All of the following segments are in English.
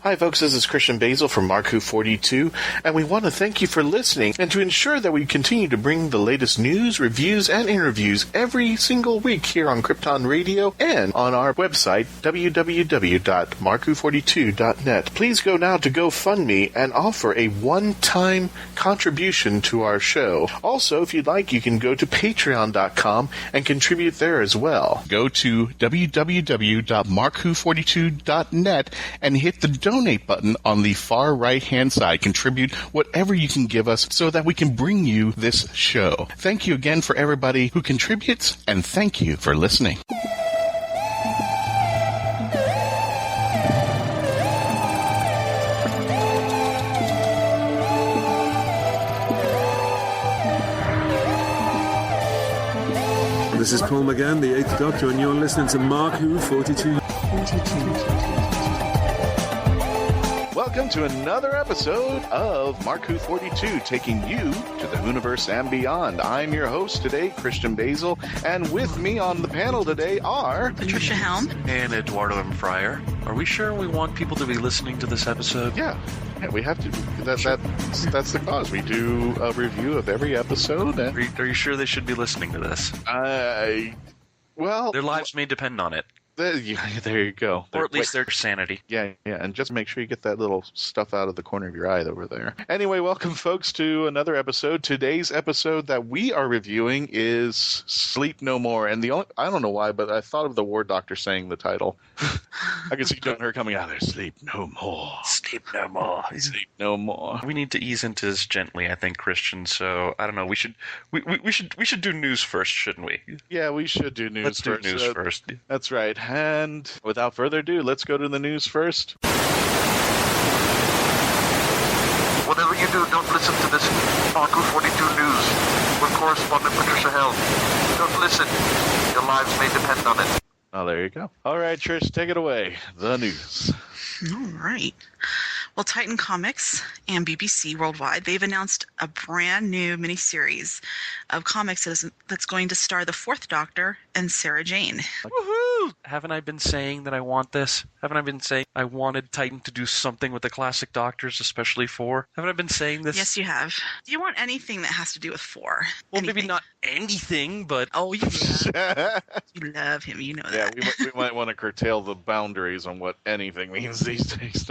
Hi folks, this is Christian-basel from Mark-Who42, and we want to thank you for listening, and to ensure that we continue to bring the latest news, reviews, and interviews every single week here on Krypton Radio and on our website, www.mark-who42.net. Please go now to GoFundMe and offer a one-time contribution to our show. Also, if you'd like, you can go to patreon.com and contribute there as well. Go to www.mark-who42.net and hit the donate button on the far right-hand side. Contribute whatever you can give us so that we can bring you this show. Thank you again for everybody who contributes, and thank you for listening. This is Paul McGann, the 8th Doctor, and you're listening to Mark-Who42. Welcome to another episode of Mark-Who42, taking you to the Whoniverse and beyond. I'm your host today, Christian-basel, and with me on the panel today are... Trish-helm and Eduardo-m-freyre. Are we sure we want people to be listening to this episode? Yeah, we have to. That's the cause. We do a review of every episode. And... Are you sure they should be listening to this? Well... Their lives may depend on it. There you go. Or at least their sanity. Yeah, and just make sure you get that little stuff out of the corner of your eye over there. Anyway, welcome, folks, to another episode. Today's episode that we are reviewing is Sleep No More. And I don't know why, but I thought of the War Doctor saying the title. I can see her coming out there. Sleep no more. Sleep no more. Sleep no more. We need to ease into this gently, I think, Christian. So I don't know. We should do news first, shouldn't we? Yeah, we should do news Let's first. do news first. That's right. And without further ado, let's go to the news first. Whatever you do, don't listen to this Mark-Who42 news with correspondent Patricia Helm. Don't listen. Your lives may depend on it. Oh, there you go. All right, Trish, take it away. The news. All right. Well, Titan Comics and BBC Worldwide, they've announced a brand new miniseries of comics that's going to star the Fourth Doctor and Sarah Jane. Woohoo! Haven't I been saying that I want this? Haven't I been saying I wanted Titan to do something with the classic Doctors, especially 4? Haven't I been saying this? Yes, you have. Do you want anything that has to do with 4? Well, anything? maybe not anything, but... Oh, you love, you love him. You know that. Yeah, we might want to curtail the boundaries on what anything means these days.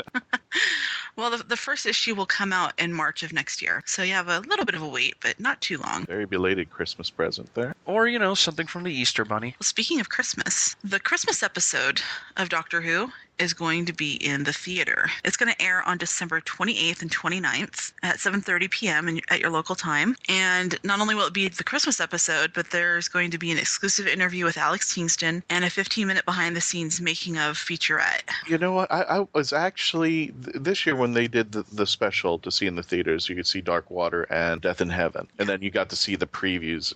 Well, the first issue will come out in March of next year, so you have a little bit of a wait, but not too long. Very belated Christmas present there. Or, something from the Easter Bunny. Well, speaking of Christmas, the Christmas episode of Doctor Who is going to be in the theater. It's going to air on December 28th and 29th at 7:30 p.m. at your local time. And not only will it be the Christmas episode, but there's going to be an exclusive interview with Alex Kingston and a 15-minute behind-the-scenes making of featurette. You know what? I was actually, this year when they did the special to see in the theaters, you could see Dark Water and Death in Heaven. And then you got to see the previews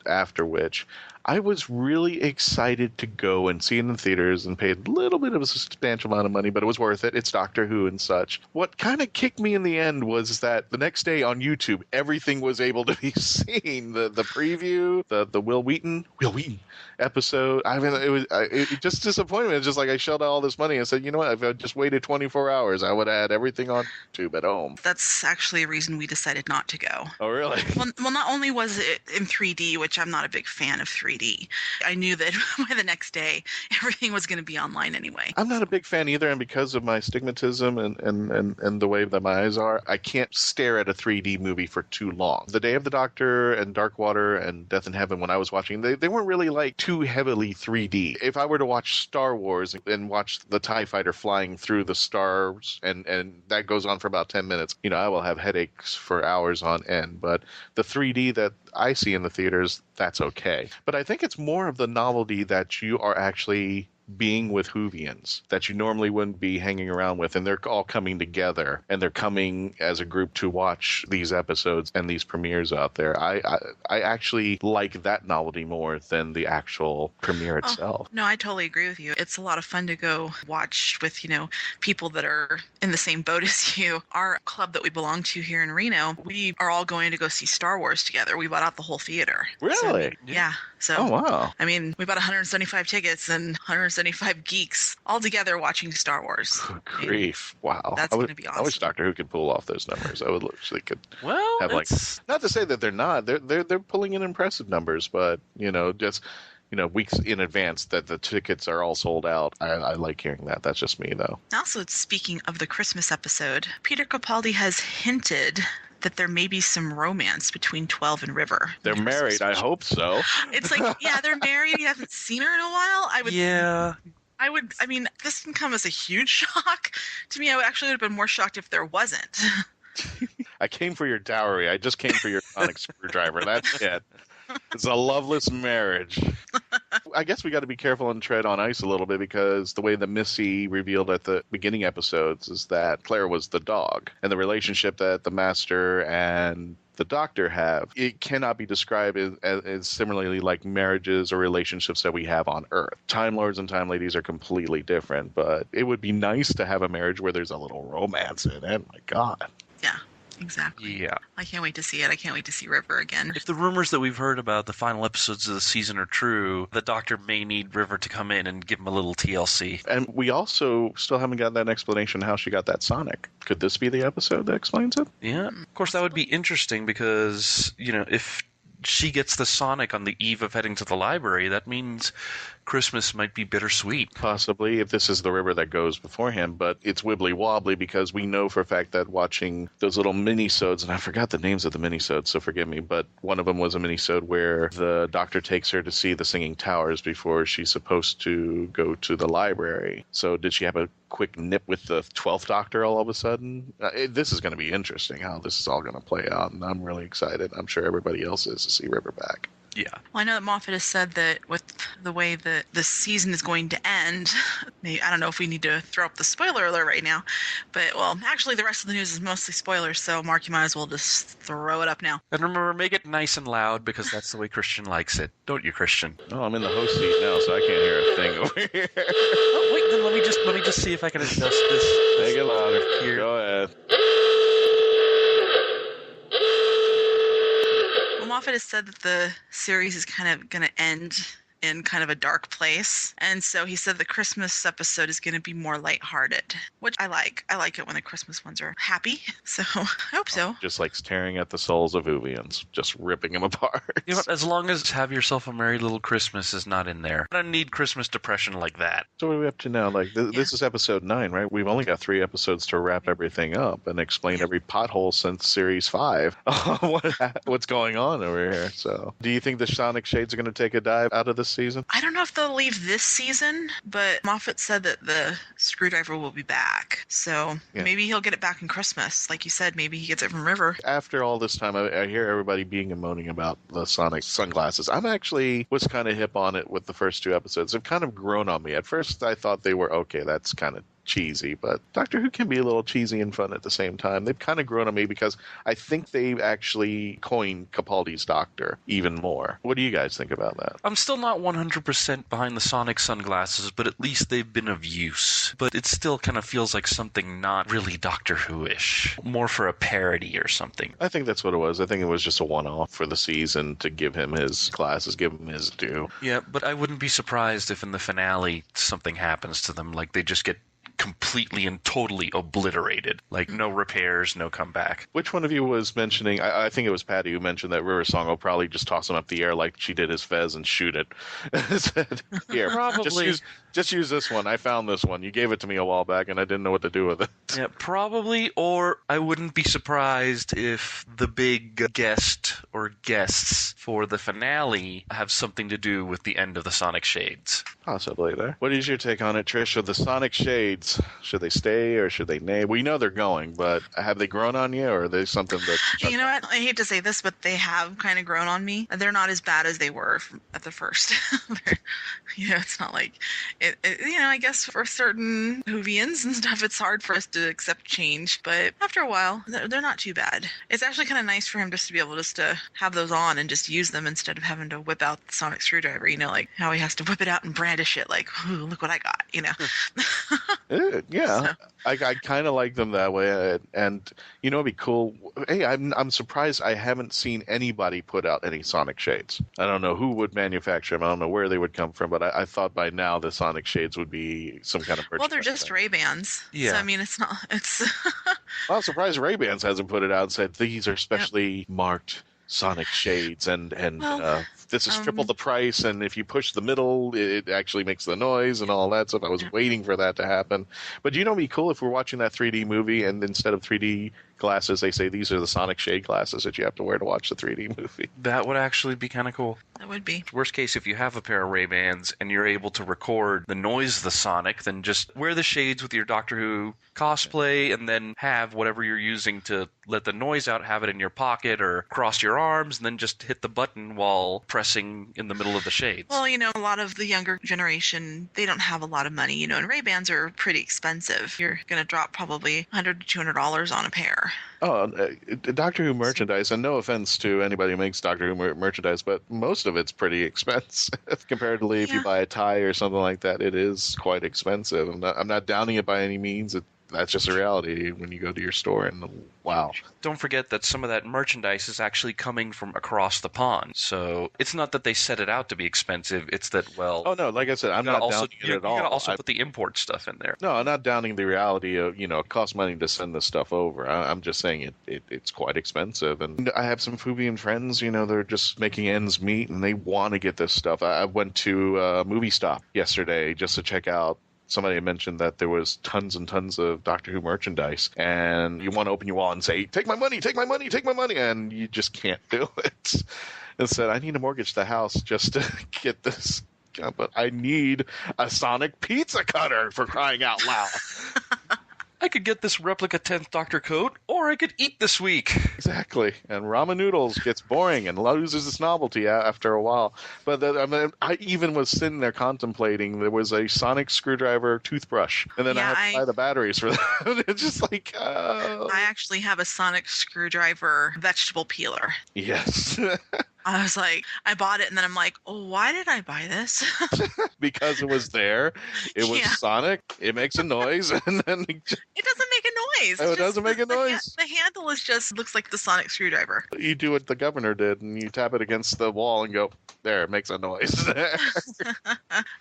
after which... I was really excited to go and see it in the theaters and pay a little bit of a substantial amount of money, but it was worth it. It's Doctor Who and such. What kind of kicked me in the end was that the next day on YouTube, everything was able to be seen. The preview, the Will Wheaton episode. I mean, it just disappointed me. It's just like I shelled out all this money and said, you know what, if I just waited 24 hours, I would have had everything on YouTube at home. That's actually a reason we decided not to go. Oh, really? Well, not only was it in 3D, which I'm not a big fan of 3D, I knew that by the next day, everything was going to be online anyway. I'm not a big fan either, and because of my stigmatism and the way that my eyes are, I can't stare at a 3D movie for too long. The Day of the Doctor and Dark Water and Death in Heaven, when I was watching, they weren't really like too heavily 3D. If I were to watch Star Wars and watch the TIE fighter flying through the stars, and that goes on for about 10 minutes, I will have headaches for hours on end. But the 3D that I see in the theaters, that's okay. But I think it's more of the novelty that you are actually being with Whovians that you normally wouldn't be hanging around with, and they're all coming together and they're coming as a group to watch these episodes and these premieres out there. I actually like that novelty more than the actual premiere itself. No, I totally agree with you. It's a lot of fun to go watch with, people that are in the same boat as you. Our club that we belong to here in Reno, we are all going to go see Star Wars together. We bought out the whole theater. Really? So, yeah. So, oh, wow. I mean, we bought 175 tickets, and 175 375 geeks all together watching Star Wars. Good grief! Wow, That's going to be awesome. I wish Doctor Who could pull off those numbers. I would wish they could. Well, have not to say that they're not. They're pulling in impressive numbers, but just weeks in advance that the tickets are all sold out. I like hearing that. That's just me, though. Also, speaking of the Christmas episode, Peter Capaldi has hinted that there may be some romance between 12 and River. They're married. I hope so. It's like, yeah, they're married. You haven't seen her in a while. I mean, this can come as a huge shock to me. I would have been more shocked if there wasn't. I came for your dowry. I just came for your sonic screwdriver. That's it. It's a loveless marriage. I guess we got to be careful and tread on ice a little bit, because the way that Missy revealed at the beginning episodes is that Claire was the dog, and the relationship that the Master and the Doctor have, it cannot be described as similarly like marriages or relationships that we have on Earth. Time Lords and Time Ladies are completely different, but it would be nice to have a marriage where there's a little romance in it. My God. Yeah. Exactly. Yeah. I can't wait to see it. I can't wait to see River again. If the rumors that we've heard about the final episodes of the season are true, the Doctor may need River to come in and give him a little TLC. And we also still haven't got that explanation how she got that Sonic. Could this be the episode that explains it? Yeah. Of course, that would be interesting because, if she gets the Sonic on the eve of heading to the library, that means Christmas might be bittersweet. Possibly, if this is the river that goes before him, but it's wibbly-wobbly because we know for a fact that watching those little mini-sodes, and I forgot the names of the mini-sodes, so forgive me, but one of them was a mini-sode where the Doctor takes her to see the Singing Towers before she's supposed to go to the library. So did she have a quick nip with the 12th Doctor all of a sudden? This is going to be interesting how this is all going to play out, and I'm really excited. I'm sure everybody else is to see River back. Yeah. Well, I know that Moffat has said that with the way that the season is going to end, I don't know if we need to throw up the spoiler alert right now, but, actually the rest of the news is mostly spoilers, so Mark, you might as well just throw it up now. And remember, make it nice and loud because that's the way Christian likes it. Don't you, Christian? Oh, I'm in the host seat now, so I can't hear a thing over here. Oh, wait, then let me just see if I can adjust this. Make it louder. Here. Go ahead. Moffat has said that the series is kind of going to end in kind of a dark place. And so he said the Christmas episode is going to be more lighthearted, which I like. I like it when the Christmas ones are happy. So I hope so. Just like staring at the souls of Uvians, just ripping them apart. You know, as long as Have Yourself a Merry Little Christmas is not in there. I don't need Christmas depression like that. So what are we up to now? Like, this is episode 9, right? We've only got 3 episodes to wrap everything up and explain every pothole since series 5. What's going on over here? So do you think the Sonic Shades are going to take a dive out of this season? I don't know if they'll leave this season, but Moffat said that the screwdriver will be back. So maybe he'll get it back in Christmas. Like you said, maybe he gets it from River. After all this time, I hear everybody being and moaning about the Sonic sunglasses. I'm actually was kind of hip on it with the first 2 episodes. They've kind of grown on me. At first, I thought they were okay. That's kind of cheesy, but Doctor Who can be a little cheesy and fun at the same time. They've kind of grown on me because I think they've actually coined Capaldi's Doctor even more. What do you guys think about that? I'm still not 100% behind the Sonic sunglasses, but at least they've been of use. But it still kind of feels like something not really Doctor Who-ish. More for a parody or something. I think that's what it was. I think it was just a one-off for the season to give him his glasses, give him his due. Yeah, but I wouldn't be surprised if in the finale something happens to them. Like they just get completely and totally obliterated. Like no repairs, no comeback. Which one of you was mentioning, I think it was Patty who mentioned that River Song will probably just toss him up the air like she did his Fez and shoot it. Said, here, probably. Just use this one. I found this one. You gave it to me a while back and I didn't know what to do with it. Yeah, probably, or I wouldn't be surprised if the big guest or guests for the finale have something to do with the end of the Sonic Shades. Possibly there. What is your take on it, Trish? Of the Sonic Shades, should they stay or should they nay? We know they're going, but have they grown on you or are they something that... You know what? I hate to say this, but they have kind of grown on me. They're not as bad as they were at the first. It's not like... I guess for certain Whovians and stuff, it's hard for us to accept change. But after a while, they're not too bad. It's actually kind of nice for him just to be able just to have those on and just use them instead of having to whip out the sonic screwdriver. Like how he has to whip it out and brandish it like, ooh, look what I got, Yeah. So. I kind of like them that way. And, it'd be cool. Hey, I'm surprised I haven't seen anybody put out any Sonic Shades. I don't know who would manufacture them. I don't know where they would come from. But I thought by now the Sonic Sonic shades would be some kind of merchandise. Well, they're just thing. Ray-Bans. Yeah. So, I mean, it's not... It's... Well, I'm surprised Ray-Bans hasn't put it out and said these are specially marked Sonic shades, and Well, this is triple the price, and if you push the middle, it actually makes the noise and all that stuff. I was waiting for that to happen. But it'd be cool if we're watching that 3D movie, and instead of 3D glasses, they say these are the Sonic shade glasses that you have to wear to watch the 3D movie. That would actually be kind of cool. That would be. Worst case, if you have a pair of Ray-Bans and you're able to record the noise of the Sonic, then just wear the shades with your Doctor Who cosplay and then have whatever you're using to let the noise out, have it in your pocket or cross your arms, and then just hit the button while pressing in the middle of the shades. Well, a lot of the younger generation, they don't have a lot of money, and Ray-Bans are pretty expensive. You're going to drop probably $100 to $200 on a pair. Oh, Doctor Who merchandise, and no offense to anybody who makes Doctor Who merchandise, but most of it's pretty expensive. Comparatively, if you buy a tie or something like that, it is quite expensive. I'm not downing it by any means. That's just a reality when you go to your store, and wow. Don't forget that some of that merchandise is actually coming from across the pond. So it's not that they set it out to be expensive. It's that, well... Oh, no, like I said, I'm not downing it at all. You got to also put the import stuff in there. No, I'm not downing the reality of, it costs money to send this stuff over. I'm just saying it's quite expensive. And I have some Fubian friends, they're just making ends meet, and they want to get this stuff. I went to a movie stop yesterday just to check out. Somebody had mentioned that there was tons and tons of Doctor Who merchandise, and you want to open your wallet and say, take my money, take my money, take my money, and you just can't do it. And said, I need to mortgage the house just to get this, but I need a Sonic pizza cutter, for crying out loud. I could get this replica 10th Doctor coat, or I could eat this week. Exactly. And ramen noodles gets boring and loses its novelty after a while. But I even was sitting there contemplating. There was a Sonic screwdriver toothbrush, and then I had to buy the batteries for that. It's just like... I actually have a Sonic screwdriver vegetable peeler. Yes. I was like, I bought it, and then I'm like, oh, why did I buy this? Because it was there. It was Sonic. It makes a noise, and then... It doesn't make a noise. Oh, it doesn't make a noise? The handle looks like the Sonic screwdriver. You do what the governor did, and you tap it against the wall and go, there, it makes a noise.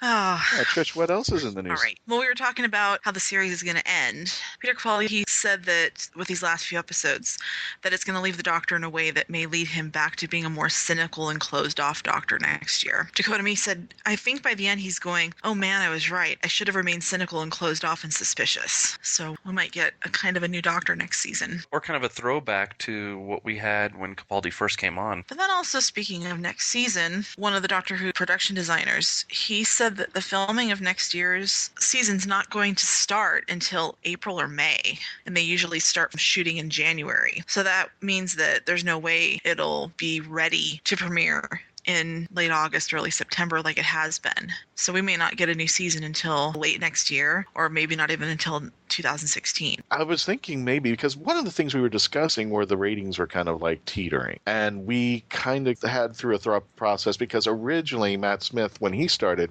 Trish, what else is in the news? All right. Well, we were talking about how the series is going to end. Peter-Capaldi, he said that with these last few episodes, that it's going to leave the Doctor in a way that may lead him back to being a more cynical and closed-off Doctor next year. Dakota Me said, I think by the end he's going, oh man, I was right. I should have remained cynical and closed off and suspicious. So we might get a kind of a new Doctor next season. Or kind of a throwback to what we had when Capaldi first came on. But then also, speaking of next season, one of the Doctor Who production designers, he said that the filming of next year's season's not going to start until April or May, and they usually start shooting in January. So that means that there's no way it'll be ready to premiere in late August, early September like it has been. So we may not get a new season until late next year, or maybe not even until 2016. I was thinking maybe, because one of the things we were discussing were the ratings were kind of like teetering. And we kind of had through a thought process, because originally Matt Smith, when he started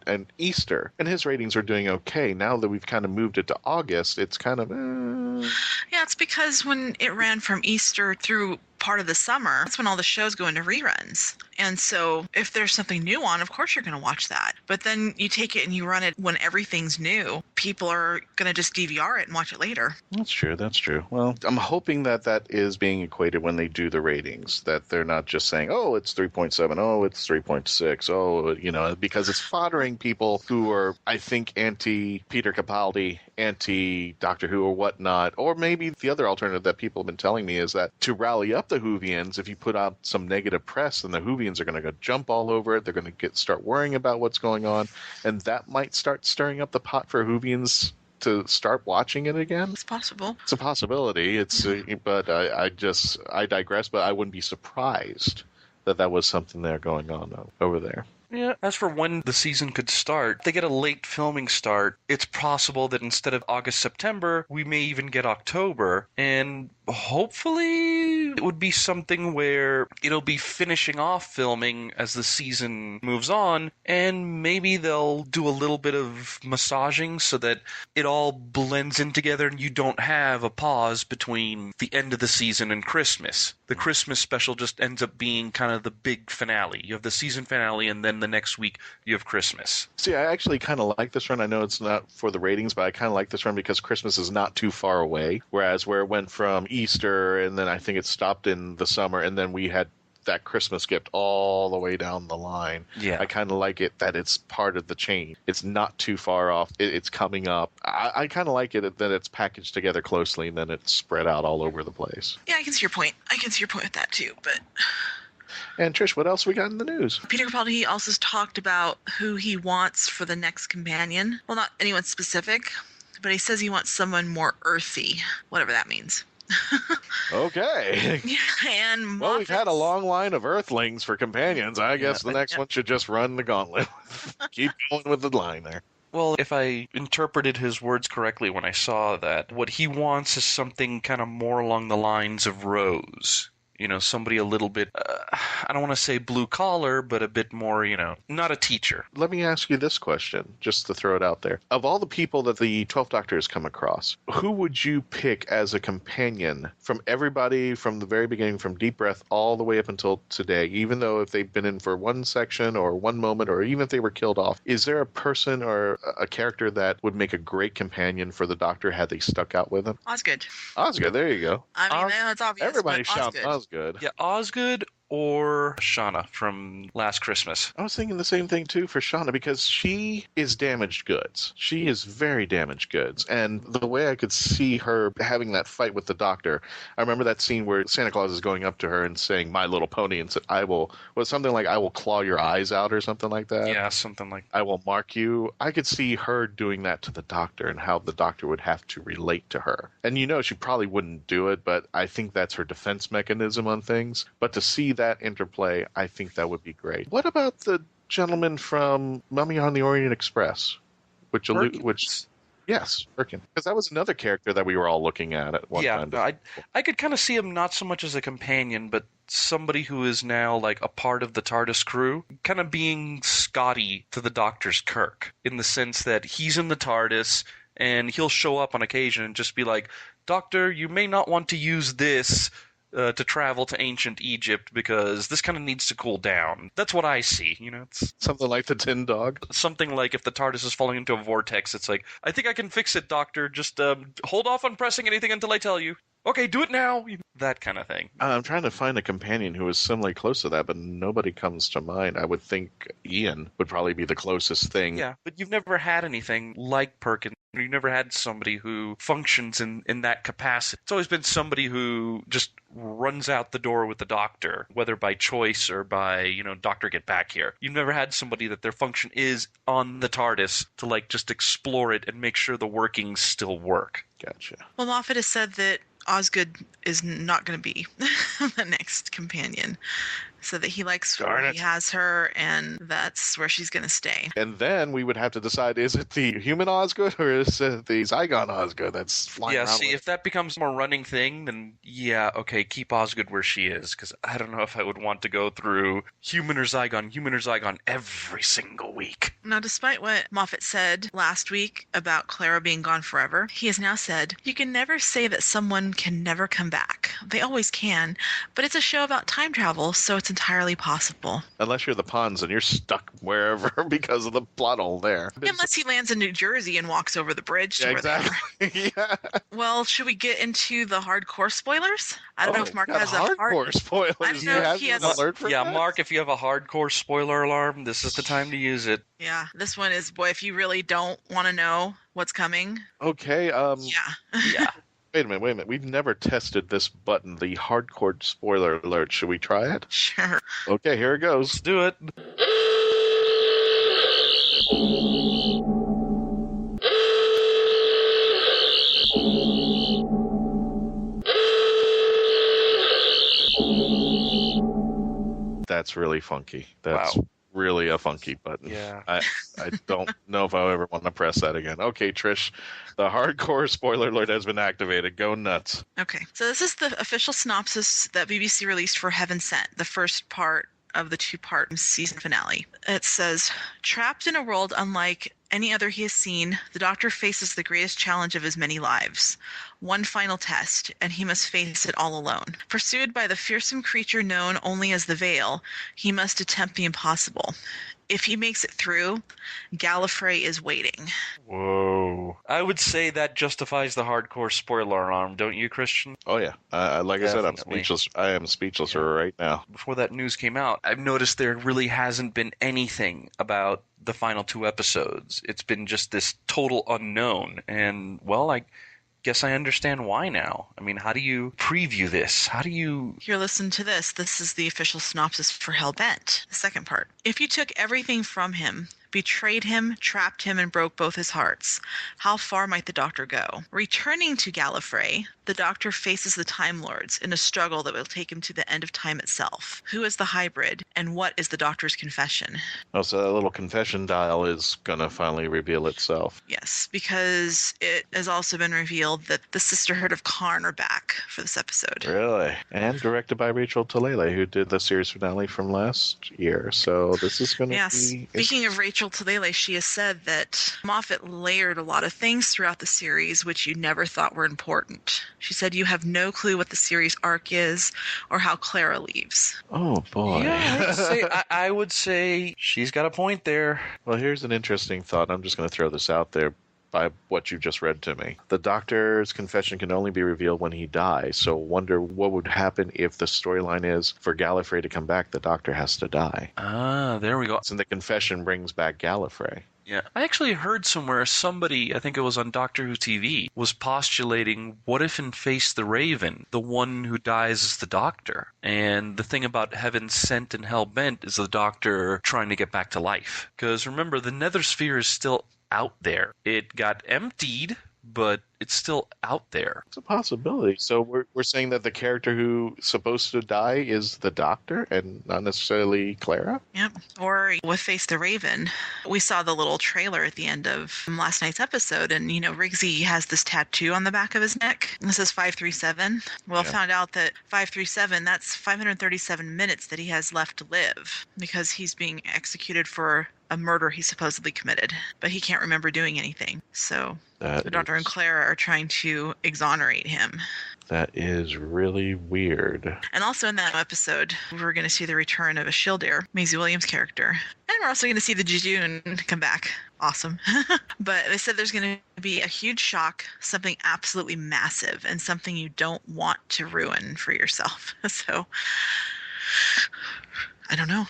at Easter, and his ratings were doing okay. Now that we've kind of moved it to August, it's kind of... Yeah, it's because when it ran from Easter through part of the summer, that's when all the shows go into reruns. And so if there's something new on, of course you're going to watch that. But then you take it and you run it when everything's new. People are going to just DVR it and watch it later. That's true. Well, I'm hoping that is being equated when they do the ratings, that they're not just saying, oh, it's 3.7, oh, it's 3.6, oh, because it's foddering people who are, I think, anti-Peter Capaldi, anti-Doctor Who or whatnot. Or maybe the other alternative that people have been telling me is that to rally up the Whovians, if you put out some negative press, then the Whovians are going to go jump all over it. They're going to start worrying about what's going on, and that might start stirring up the pot for Whovians to start watching it again. It's possible. It's a possibility. But I digress. But I wouldn't be surprised that was something there going on over there. Yeah, as for when the season could start, if they get a late filming start, it's possible that instead of August, September, we may even get October. And hopefully it would be something where it'll be finishing off filming as the season moves on, and maybe they'll do a little bit of massaging so that it all blends in together and you don't have a pause between the end of the season and Christmas. The Christmas special just ends up being kind of the big finale. You have the season finale, and then the next week you have Christmas. See, I actually kind of like this run. I know it's not for the ratings, but I kind of like this run because Christmas is not too far away. Whereas where it went from Easter, and then I think it stopped in the summer, and then we had that Christmas gift all the way down the line. Yeah. I kind of like it that it's part of the chain. It's not too far off. It's coming up. I kind of like it that it's packaged together closely and then it's spread out all over the place. Yeah, I can see your point. I can see your point with that too, but... And Trish, what else we got in the news? Peter Capaldi also talked about who he wants for the next companion. Well, not anyone specific, but he says he wants someone more earthy, whatever that means. Okay. Yeah, and Well, we've had a long line of Earthlings for companions. I guess the next one should just run the gauntlet. Keep going with the line there. Well, if I interpreted his words correctly when I saw that, what he wants is something kind of more along the lines of Rose. You know, somebody a little bit, I don't want to say blue collar, but a bit more, not a teacher. Let me ask you this question, just to throw it out there. Of all the people that the 12th Doctor has come across, who would you pick as a companion from everybody from the very beginning, from Deep Breath all the way up until today, even though if they've been in for one section or one moment, or even if they were killed off, is there a person or a character that would make a great companion for the Doctor had they stuck out with him? Osgood. Osgood, there you go. I mean, that's obvious. Everybody's but shouting Osgood. Osgood. Yeah, Osgood or Shauna from Last Christmas. I was thinking the same thing, too, for Shauna, because she is damaged goods. She is very damaged goods. And the way I could see her having that fight with the Doctor, I remember that scene where Santa Claus is going up to her and saying, "My little pony," and said, I will claw your eyes out or something like that. Yeah, something like that. I will mark you. I could see her doing that to the Doctor and how the Doctor would have to relate to her. And she probably wouldn't do it, but I think that's her defense mechanism on things. But to see that interplay, I think that would be great. What about the gentleman from Mummy on the Orient Express? Yes, Birkin. Because that was another character that we were all looking at one time. Yeah, I could kind of see him not so much as a companion, but somebody who is now like a part of the TARDIS crew, kind of being Scotty to the Doctor's Kirk, in the sense that he's in the TARDIS and he'll show up on occasion and just be like, "Doctor, you may not want to use this to travel to ancient Egypt because this kind of needs to cool down." That's what I see. It's something like the Tin Dog. Something like if the TARDIS is falling into a vortex, it's like, "I think I can fix it, Doctor. Just hold off on pressing anything until I tell you. Okay, do it now." That kind of thing. I'm trying to find a companion who is similarly close to that, but nobody comes to mind. I would think Ian would probably be the closest thing. Yeah, but you've never had anything like Perkins. You've never had somebody who functions in that capacity. It's always been somebody who just runs out the door with the Doctor, whether by choice or by, Doctor, get back here. You've never had somebody that their function is on the TARDIS to, just explore it and make sure the workings still work. Gotcha. Well, Moffat has said that Osgood is not going to be the next companion. So that he likes where he has her, and that's where she's going to stay. And then we would have to decide, is it the human Osgood or is it the Zygon Osgood that's flying around? If that becomes more running thing, then okay, keep Osgood where she is, because I don't know if I would want to go through human or Zygon every single week. Now, despite what Moffat said last week about Clara being gone forever, he has now said, "You can never say that someone can never come back. They always can, but it's a show about time travel, so it's entirely possible." Unless you're the Pons and you're stuck wherever because of the plot hole there. Unless he lands in New Jersey and walks over the bridge to where they are. Yeah. Well, should we get into the hardcore spoilers? I don't know if Mark has a hardcore spoilers. I don't know if he has an alert for that? Mark, if you have a hardcore spoiler alarm, this is the time to use it. Yeah, this one is, boy, if you really don't want to know what's coming. Okay. Yeah. Wait a minute. We've never tested this button, the hardcore spoiler alert. Should we try it? Sure. Okay, here it goes. Let's do it. That's really funky. That's really a funky button. Yeah. I don't know if I'll ever want to press that again. Okay, Trish, the hardcore spoiler alert has been activated. Go nuts. Okay, so this is the official synopsis that BBC released for Heaven Sent, the first part of the two-part season finale. It says, trapped in a world unlike any other he has seen, the Doctor faces the greatest challenge of his many lives. One final test, and he must face it all alone. Pursued by the fearsome creature known only as the Veil, he must attempt the impossible. If he makes it through, Gallifrey is waiting. Whoa. I would say that justifies the hardcore spoiler alarm, don't you, Christian? Oh, yeah. Like I said, I'm Definitely. speechless. I am speechless right now. Before that news came out, I've noticed there really hasn't been anything about the final 2 episodes. It's been just this total unknown. And, well, I guess I understand why now. I mean, how do you preview this? How do you... Here, listen to this. This is the official synopsis for Hellbent, the second part. If you took everything from him, betrayed him, trapped him, and broke both his hearts, how far might the Doctor go? Returning to Gallifrey, the Doctor faces the Time Lords in a struggle that will take him to the end of time itself. Who is the hybrid, and what is the Doctor's confession? Oh, so that little confession dial is going to finally reveal itself. Yes, because it has also been revealed that the Sisterhood of Karn are back for this episode. Really? And directed by Rachel Talalay, who did the series finale from last year. So this is going to Yes. be... Speaking of Rachel Talalay, she has said that Moffat layered a lot of things throughout the series which you never thought were important. She said you have no clue what the series arc is or how Clara leaves. Oh, boy. Yeah, I would say she's got a point there. Well, here's an interesting thought. I'm just going to throw this out there by what you just read to me. The Doctor's confession can only be revealed when he dies, so wonder what would happen if the storyline is for Gallifrey to come back, the Doctor has to die. Ah, there we go. And the confession brings back Gallifrey. Yeah. I actually heard somewhere somebody, I think it was on Doctor Who TV, was postulating what if in Face the Raven, the one who dies is the Doctor? And the thing about Heaven Sent and Hell Bent is the Doctor trying to get back to life. Because remember, the Nether Sphere is still out there. It got emptied, but it's still out there. It's a possibility. So we're saying that the character who's supposed to die is the Doctor and not necessarily Clara? Yep. Or with Face the Raven, we saw the little trailer at the end of last night's episode, and Rigsy has this tattoo on the back of his neck. It says 537. Well, Yeah. Found out that 537, that's 537 minutes that he has left to live because he's being executed for a murder he supposedly committed, but he can't remember doing anything. So the Doctor and Clara are trying to exonerate him. That is really weird. And also in that episode, we're going to see the return of a Shieldare, Maisie Williams' character. And we're also going to see the Jejune come back. Awesome. But they said there's going to be a huge shock, something absolutely massive, and something you don't want to ruin for yourself. So, I don't know.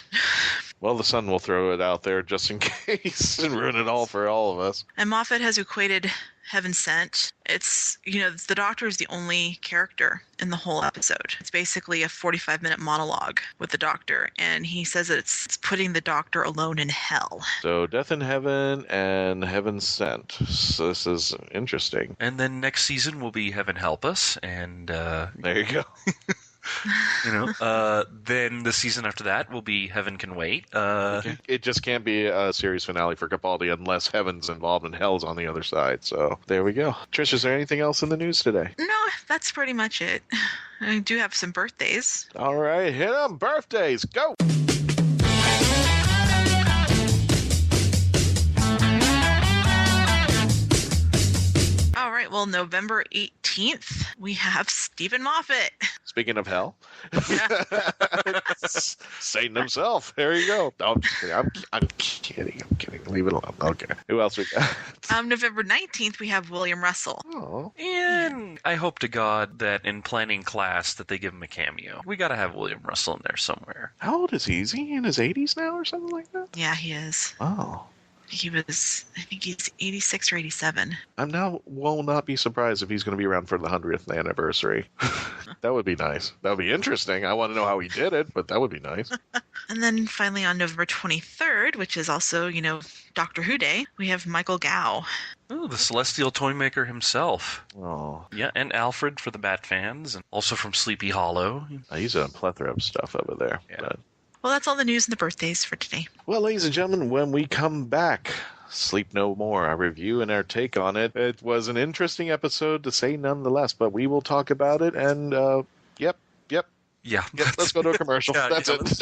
Well, the sun will throw it out there just in case and ruin it all for all of us. And Moffat has equated Heaven Sent. It's, the Doctor is the only character in the whole episode. It's basically a 45-minute monologue with the Doctor, and he says that it's putting the Doctor alone in hell. So Death in Heaven and Heaven Sent. So this is interesting. And then next season will be Heaven Help Us, and There you go. then the season after that will be Heaven Can Wait. It just can't be a series finale for Capaldi unless Heaven's involved and Hell's on the other side. So there we go. Trish, is there anything else in the news today? No, that's pretty much it. I do have some birthdays. All right, hit 'em. Birthdays, go! All right, well, November 18th, we have Stephen Moffat. Speaking of hell, Satan himself. There you go. No, I'm kidding. I'm kidding. Leave it alone. Okay. Who else we got? November 19th, we have William Russell. Oh, And I hope to God that in planning class that they give him a cameo. We got to have William Russell in there somewhere. how old is he? Is he in his 80s now or something like that? Yeah, he is. Oh. I think he's 86 or 87. Will not be surprised if he's going to be around for the 100th anniversary. That would be nice. That would be interesting. I want to know how he did it, but that would be nice. And then finally on November 23rd, which is also, Doctor Who Day, we have Michael Gow. Ooh, the Celestial Toymaker himself. Oh, Yeah, and Alfred for the Bat fans, and also from Sleepy Hollow. he's a plethora of stuff over there. Yeah. But Well, that's all the news and the birthdays for today. Well, ladies and gentlemen, when we come back, Sleep No More, our review and our take on it. It was an interesting episode, to say nonetheless, but we will talk about it, and yep. Yeah. Let's go to a commercial. That's it. Let's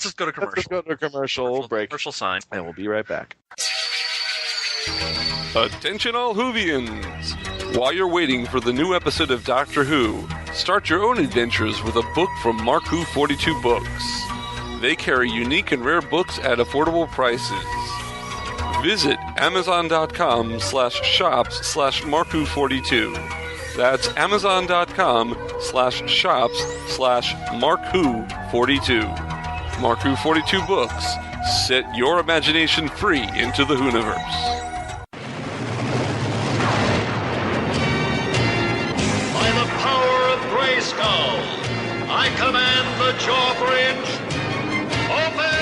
just go to commercial. Let's just go to a commercial break. Commercial sign. And we'll be right back. Attention all Whovians! While you're waiting for the new episode of Doctor Who, start your own adventures with a book from Mark Who 42 Books. They carry unique and rare books at affordable prices. Visit amazon.com/shops/markwho42. That's amazon.com/shops/markwho42. Mark Who 42 Books. Set your imagination free into the Whoniverse. By the power of Grayskull, I command the jaw bridge. Open!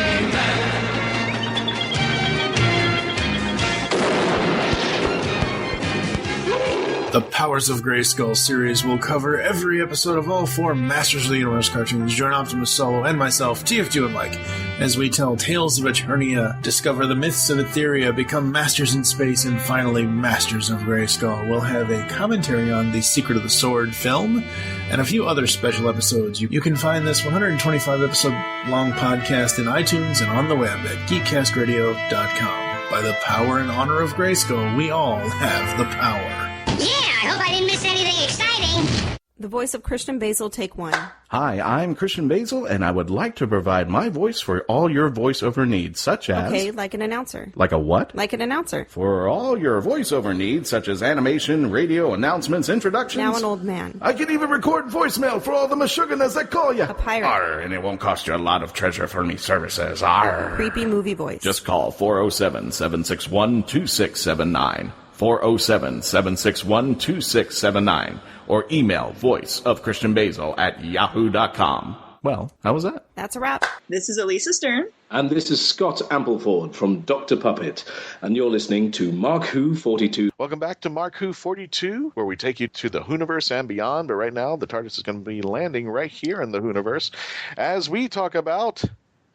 The Powers of Grayskull series will cover every episode of all 4 Masters of the Universe cartoons. Join Optimus Solo and myself, TF2 and Mike, as we tell tales of Eternia, discover the myths of Etheria, become masters in space, and finally Masters of Grayskull. We'll have a commentary on the Secret of the Sword film and a few other special episodes. You can find this 125-episode-long podcast in iTunes and on the web at geekcastradio.com. By the power and honor of Grayskull, we all have the power. Yeah, I hope I didn't miss anything exciting. The voice of Christian-basel, take 1. Hi, I'm Christian-basel, and I would like to provide my voice for all your voiceover needs, such as... Okay, like an announcer. Like a what? Like an announcer. For all your voiceover needs, such as animation, radio, announcements, introductions... Now an old man. I can even record voicemail for all the Meshuggahs that call you. A pirate. Arr, and it won't cost you a lot of treasure for me services. Arr. Creepy movie voice. Just call 407-761-2679. 407-761-2679, or email voiceofchristian-basel@yahoo.com. Well, how was that? That's a wrap. This is Elisa Stern. And this is Scott Ampleford from Dr. Puppet, and you're listening to Mark Who 42. Welcome back to Mark Who 42, where we take you to the Whoniverse and beyond, but right now the TARDIS is going to be landing right here in the Whoniverse as we talk about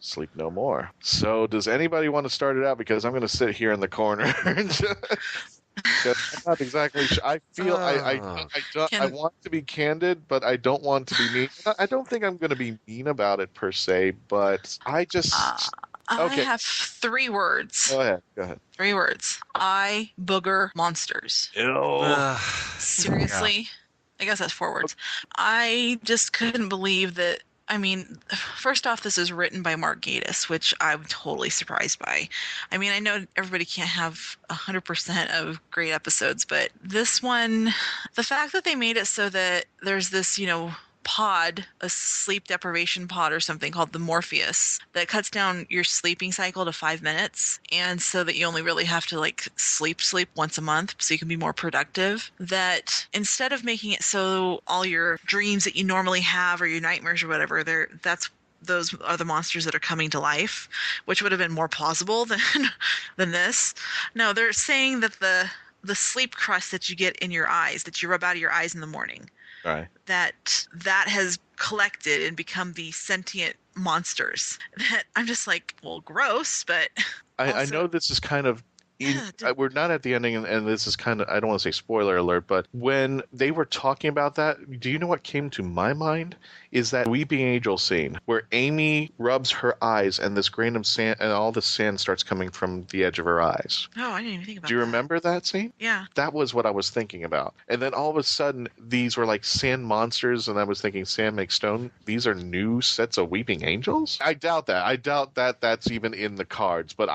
Sleep No More. So does anybody want to start it out? Because I'm going to sit here in the corner. I'm not exactly sure. I feel I want to be candid, but I don't want to be mean. I don't think I'm going to be mean about it per se, but I just... Okay. I have 3 words. Go ahead. 3 words. I booger monsters. Ew. Seriously? Yeah. I guess that's 4 words. I just couldn't believe that. I mean, first off, this is written by Mark Gatiss, which I'm totally surprised by. I mean, I know everybody can't have 100% of great episodes, but this one, the fact that they made it so that there's this, pod, a sleep deprivation pod or something called the Morpheus that cuts down your sleeping cycle to 5 minutes, and so that you only really have to sleep once a month so you can be more productive, that instead of making it so all your dreams that you normally have or your nightmares or whatever, those are the monsters that are coming to life, which would have been more plausible than this. No, they're saying that the sleep crust that you get in your eyes, that you rub out of your eyes in the morning, right, that has collected and become the sentient monsters. That I'm just like, well, gross, but I know this is kind of we're not at the ending, and this is kind of, I don't want to say spoiler alert, but when they were talking about that, do you know what came to my mind? Is that Weeping Angel scene where Amy rubs her eyes and this grain of sand and all the sand starts coming from the edge of her eyes. Oh, I didn't even think about that. Do you remember that scene? Yeah. That was what I was thinking about. And then all of a sudden, these were like sand monsters, and I was thinking sand makes stone. These are new sets of Weeping Angels? I doubt that. I doubt that that's even in the cards, but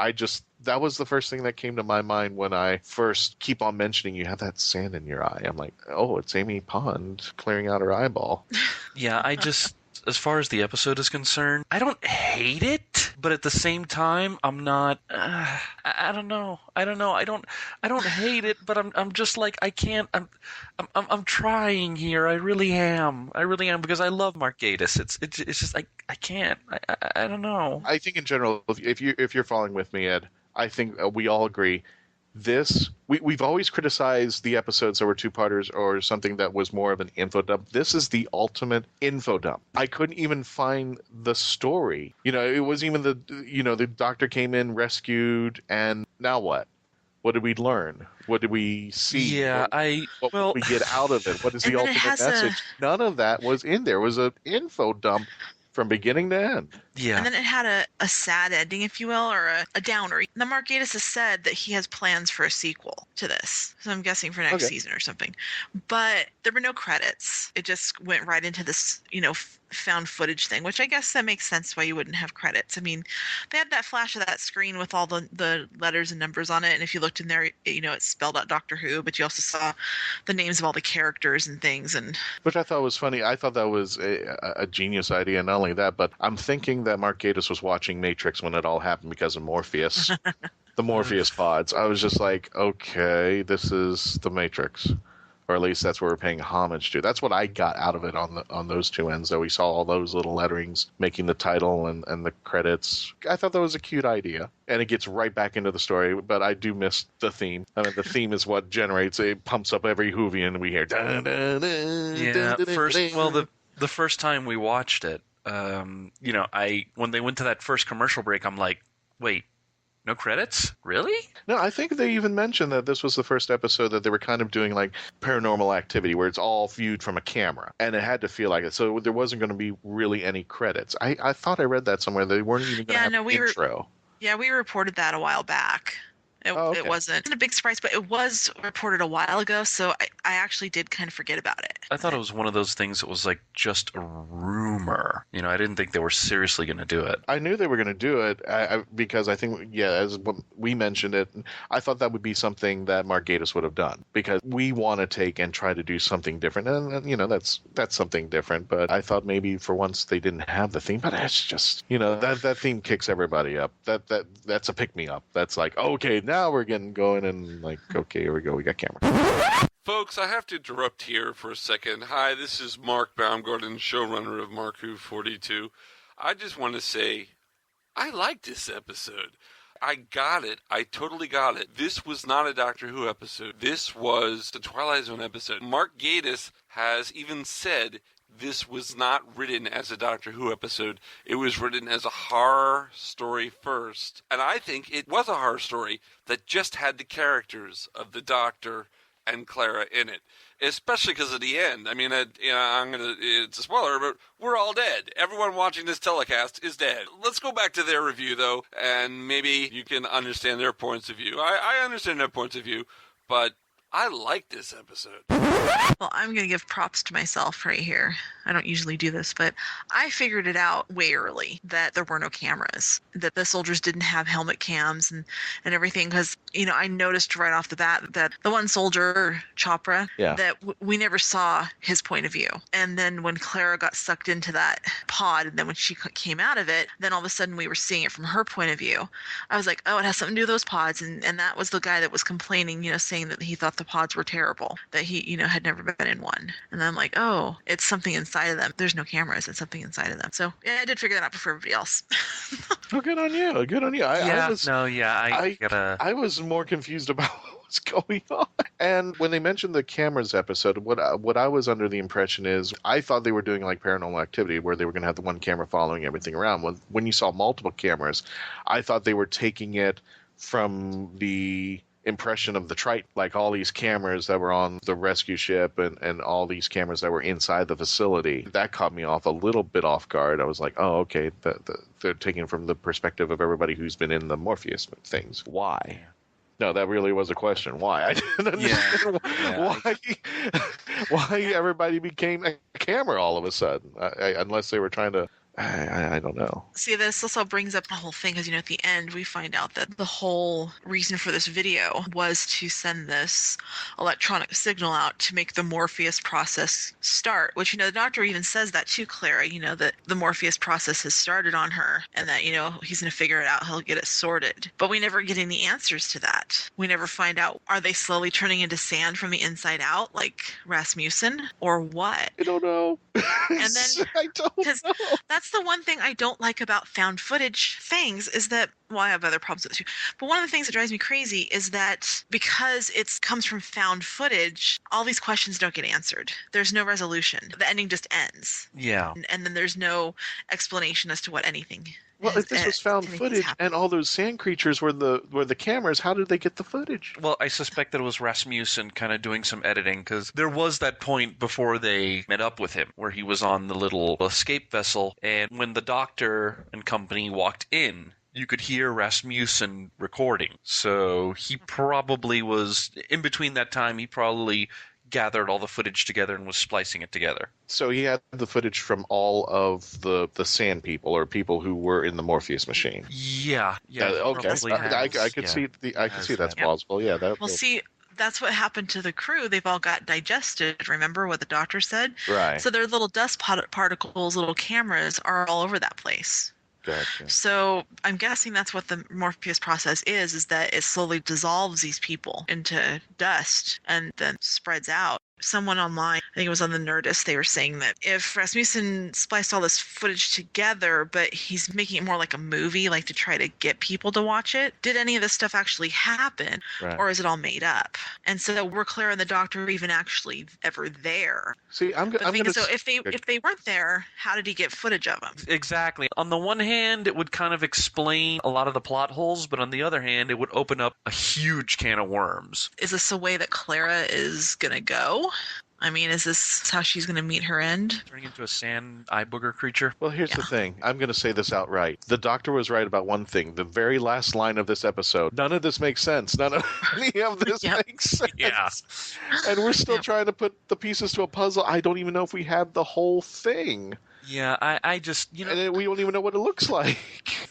that was the first thing that came to my mind when I first keep on mentioning you have that sand in your eye. I'm like, oh, it's Amy Pond clearing out her eyeball. Yeah, as far as the episode is concerned, I don't hate it, but at the same time, I'm not. I don't know. I don't hate it, but I'm just like, I can't. I'm trying here. I really am, because I love Mark Gatiss. It's just I can't. I don't know. I think in general, if you're following with me, Ed, I think we all agree we've always criticized the episodes that were two-parters or something that was more of an info dump. This is the ultimate info dump. I couldn't even find the story. It wasn't even the doctor came in, rescued, and now what? What did we learn? What did we see? Yeah, what did we get out of it? What is the ultimate message? None of that was in there. It was an info dump from beginning to end. Yeah. And then it had a sad ending, if you will, or a downer. The Mark Gatiss has said that he has plans for a sequel to this. So I'm guessing for next season or something. But there were no credits. It just went right into this, found footage thing, which I guess that makes sense why you wouldn't have credits. I mean, they had that flash of that screen with all the letters and numbers on it. And if you looked in there, it spelled out Doctor Who, but you also saw the names of all the characters and things. Which I thought was funny. I thought that was a genius idea. Not only that, but I'm thinking that Mark Gatiss was watching Matrix when it all happened because of Morpheus. The Morpheus pods. I was just like, okay, this is the Matrix. Or at least that's what we're paying homage to. That's what I got out of it on those two ends. Though we saw all those little letterings making the title and the credits. I thought that was a cute idea. And it gets right back into the story. But I do miss the theme. I mean, the theme is what generates, it pumps up every Whovian we hear. Dun, dun, dun, Yeah, dun, dun, dun. the first time we watched it, when they went to that first commercial break, I'm like, wait, no credits? Really? No, I think they even mentioned that this was the first episode that they were kind of doing like Paranormal Activity, where it's all viewed from a camera, and it had to feel like it. So there wasn't going to be really any credits. I thought I read that somewhere. They weren't even going to have an intro. We reported that a while back. It wasn't a big surprise, but it was reported a while ago, so I actually did kind of forget about it. I thought it was one of those things that was like just a rumor. I didn't think they were seriously going to do it. I knew they were going to do it because I think, as we mentioned it, I thought that would be something that Mark Gatiss would have done because we want to take and try to do something different, and that's something different. But I thought maybe for once they didn't have the theme, but it's just that theme kicks everybody up. That's a pick me up. That's like, okay, now we're getting going, and like, okay, here we go. We got camera. Folks, I have to interrupt here for a second. Hi, this is Mark Baumgarten, showrunner of Mark Who 42. I just want to say, I liked this episode. I got it. I totally got it. This was not a Doctor Who episode. This was the Twilight Zone episode. Mark Gatiss has even said this was not written as a Doctor Who episode. It was written as a horror story first. And I think it was a horror story that just had the characters of the Doctor and Clara in it. Especially because of the end. I mean, it's a spoiler, but we're all dead. Everyone watching this telecast is dead. Let's go back to their review, though, and maybe you can understand their points of view. I understand their points of view, but I like this episode. Well, I'm going to give props to myself right here. I don't usually do this, but I figured it out way early that there were no cameras, that the soldiers didn't have helmet cams and everything. Because, I noticed right off the bat that the one soldier, Chopra, that we never saw his point of view. And then when Clara got sucked into that pod, and then when she came out of it, then all of a sudden we were seeing it from her point of view. I was like, oh, it has something to do with those pods. And that was the guy that was complaining, saying that he thought the pods were terrible, that he, had never been in one. And then I'm like, oh, it's something inside of them. There's no cameras. It's something inside of them. So yeah, I did figure that out before everybody else. Oh, good on you. Good on you. I was more confused about what was going on. And when they mentioned the cameras episode, what I was under the impression is I thought they were doing like Paranormal Activity where they were going to have the one camera following everything around. When you saw multiple cameras, I thought they were taking it from the impression of the Triton, like all these cameras that were on the rescue ship and all these cameras that were inside the facility. That caught me off a little bit off guard. I was like, oh, okay, they're taking from the perspective of everybody who's been in the Morpheus things. Why? No, that really was a question. Why? I didn't understand why everybody became a camera all of a sudden, unless they were trying to. I don't know. See, this also brings up the whole thing because, at the end we find out that the whole reason for this video was to send this electronic signal out to make the Morpheus process start, which, the doctor even says that to Clara, that the Morpheus process has started on her and that, he's going to figure it out. He'll get it sorted. But we never get any answers to that. We never find out, are they slowly turning into sand from the inside out like Rasmussen or what? I don't know. And then I don't know. That's that's the one thing I don't like about found footage things is that, well, I have other problems with it too, but one of the things that drives me crazy is that because it comes from found footage, all these questions don't get answered. There's no resolution. The ending just ends. Yeah. And then there's no explanation as to what anything. Well, if this was found footage and all those sand creatures were the cameras, how did they get the footage? Well, I suspect that it was Rasmussen kind of doing some editing, because there was that point before they met up with him where he was on the little escape vessel, and when the doctor and company walked in, you could hear Rasmussen recording. So he probably was, in between that time, he probably gathered all the footage together and was splicing it together. So he had the footage from all of the sand people or people who were in the Morpheus machine. Yeah. Okay. I could see that's plausible. Yeah. Well, see, that's what happened to the crew. They've all got digested. Remember what the doctor said? Right. So their little dust particles, little cameras are all over that place. Gotcha. So I'm guessing that's what the Morpheus process is that it slowly dissolves these people into dust and then spreads out. Someone online, I think it was on the Nerdist, they were saying that if Rasmussen spliced all this footage together, but he's making it more like a movie, like to try to get people to watch it, did any of this stuff actually happen? Right. Or is it all made up? And so were Claire and the doctor even actually ever there? See, So if they weren't there, how did he get footage of them? Exactly. On the one hand, it would kind of explain a lot of the plot holes, but on the other hand, it would open up a huge can of worms. Is this a way that Clara is going to go? I mean, is this how she's going to meet her end? Turning into a sand eye booger creature? Well, here's the thing. I'm going to say this outright. The doctor was right about one thing. The very last line of this episode. None of this makes sense. None of any of this makes sense. Yeah. And we're still trying to put the pieces to a puzzle. I don't even know if we have the whole thing. Yeah, I just, And we don't even know what it looks like.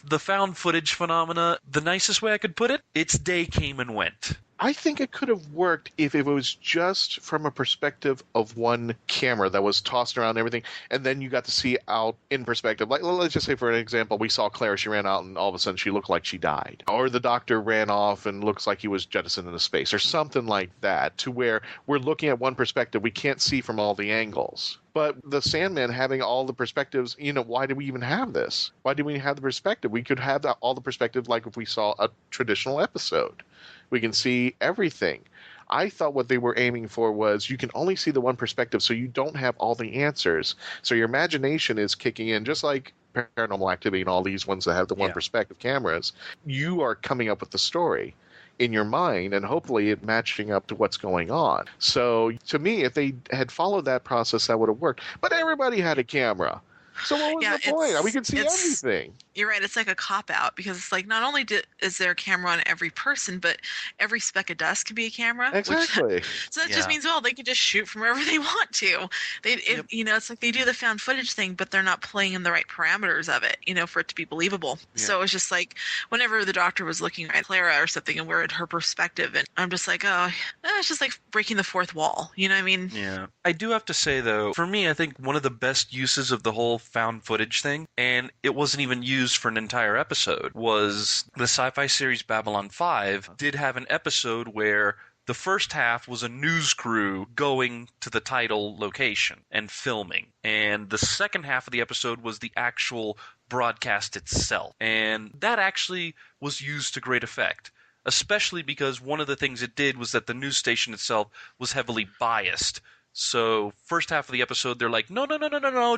The found footage phenomena, the nicest way I could put it, its day came and went. I think it could have worked if it was just from a perspective of one camera that was tossed around and everything, and then you got to see out in perspective. Like, let's just say, for an example, we saw Claire, she ran out, and all of a sudden she looked like she died. Or the doctor ran off and looks like he was jettisoned into space, or something like that, to where we're looking at one perspective, we can't see from all the angles. But the Sandmen having all the perspectives, why do we even have this? Why do we have the perspective? We could have all the perspective like if we saw a traditional episode. We can see everything. I thought what they were aiming for was you can only see the one perspective, so you don't have all the answers. So your imagination is kicking in, just like Paranormal Activity and all these ones that have the one perspective cameras. You are coming up with the story in your mind, and hopefully it matching up to what's going on. So to me, if they had followed that process, that would have worked. But everybody had a camera. So what was the point? We could see everything. You're right. It's like a cop-out because it's like not only is there a camera on every person, but every speck of dust can be a camera. Exactly. So that just means, they can just shoot from wherever they want to. It's like they do the found footage thing, but they're not playing in the right parameters of it, for it to be believable. Yeah. So it's just like whenever the doctor was looking at Clara or something and we're at her perspective, and I'm just like, it's just like breaking the fourth wall. You know what I mean? Yeah. I do have to say, though, for me, I think one of the best uses of the whole found footage thing, and it wasn't even used for an entire episode, was the sci-fi series Babylon 5 did have an episode where the first half was a news crew going to the title location and filming, and the second half of the episode was the actual broadcast itself, and that actually was used to great effect. Especially because one of the things it did was that the news station itself was heavily biased. So first half of the episode, they're like, no,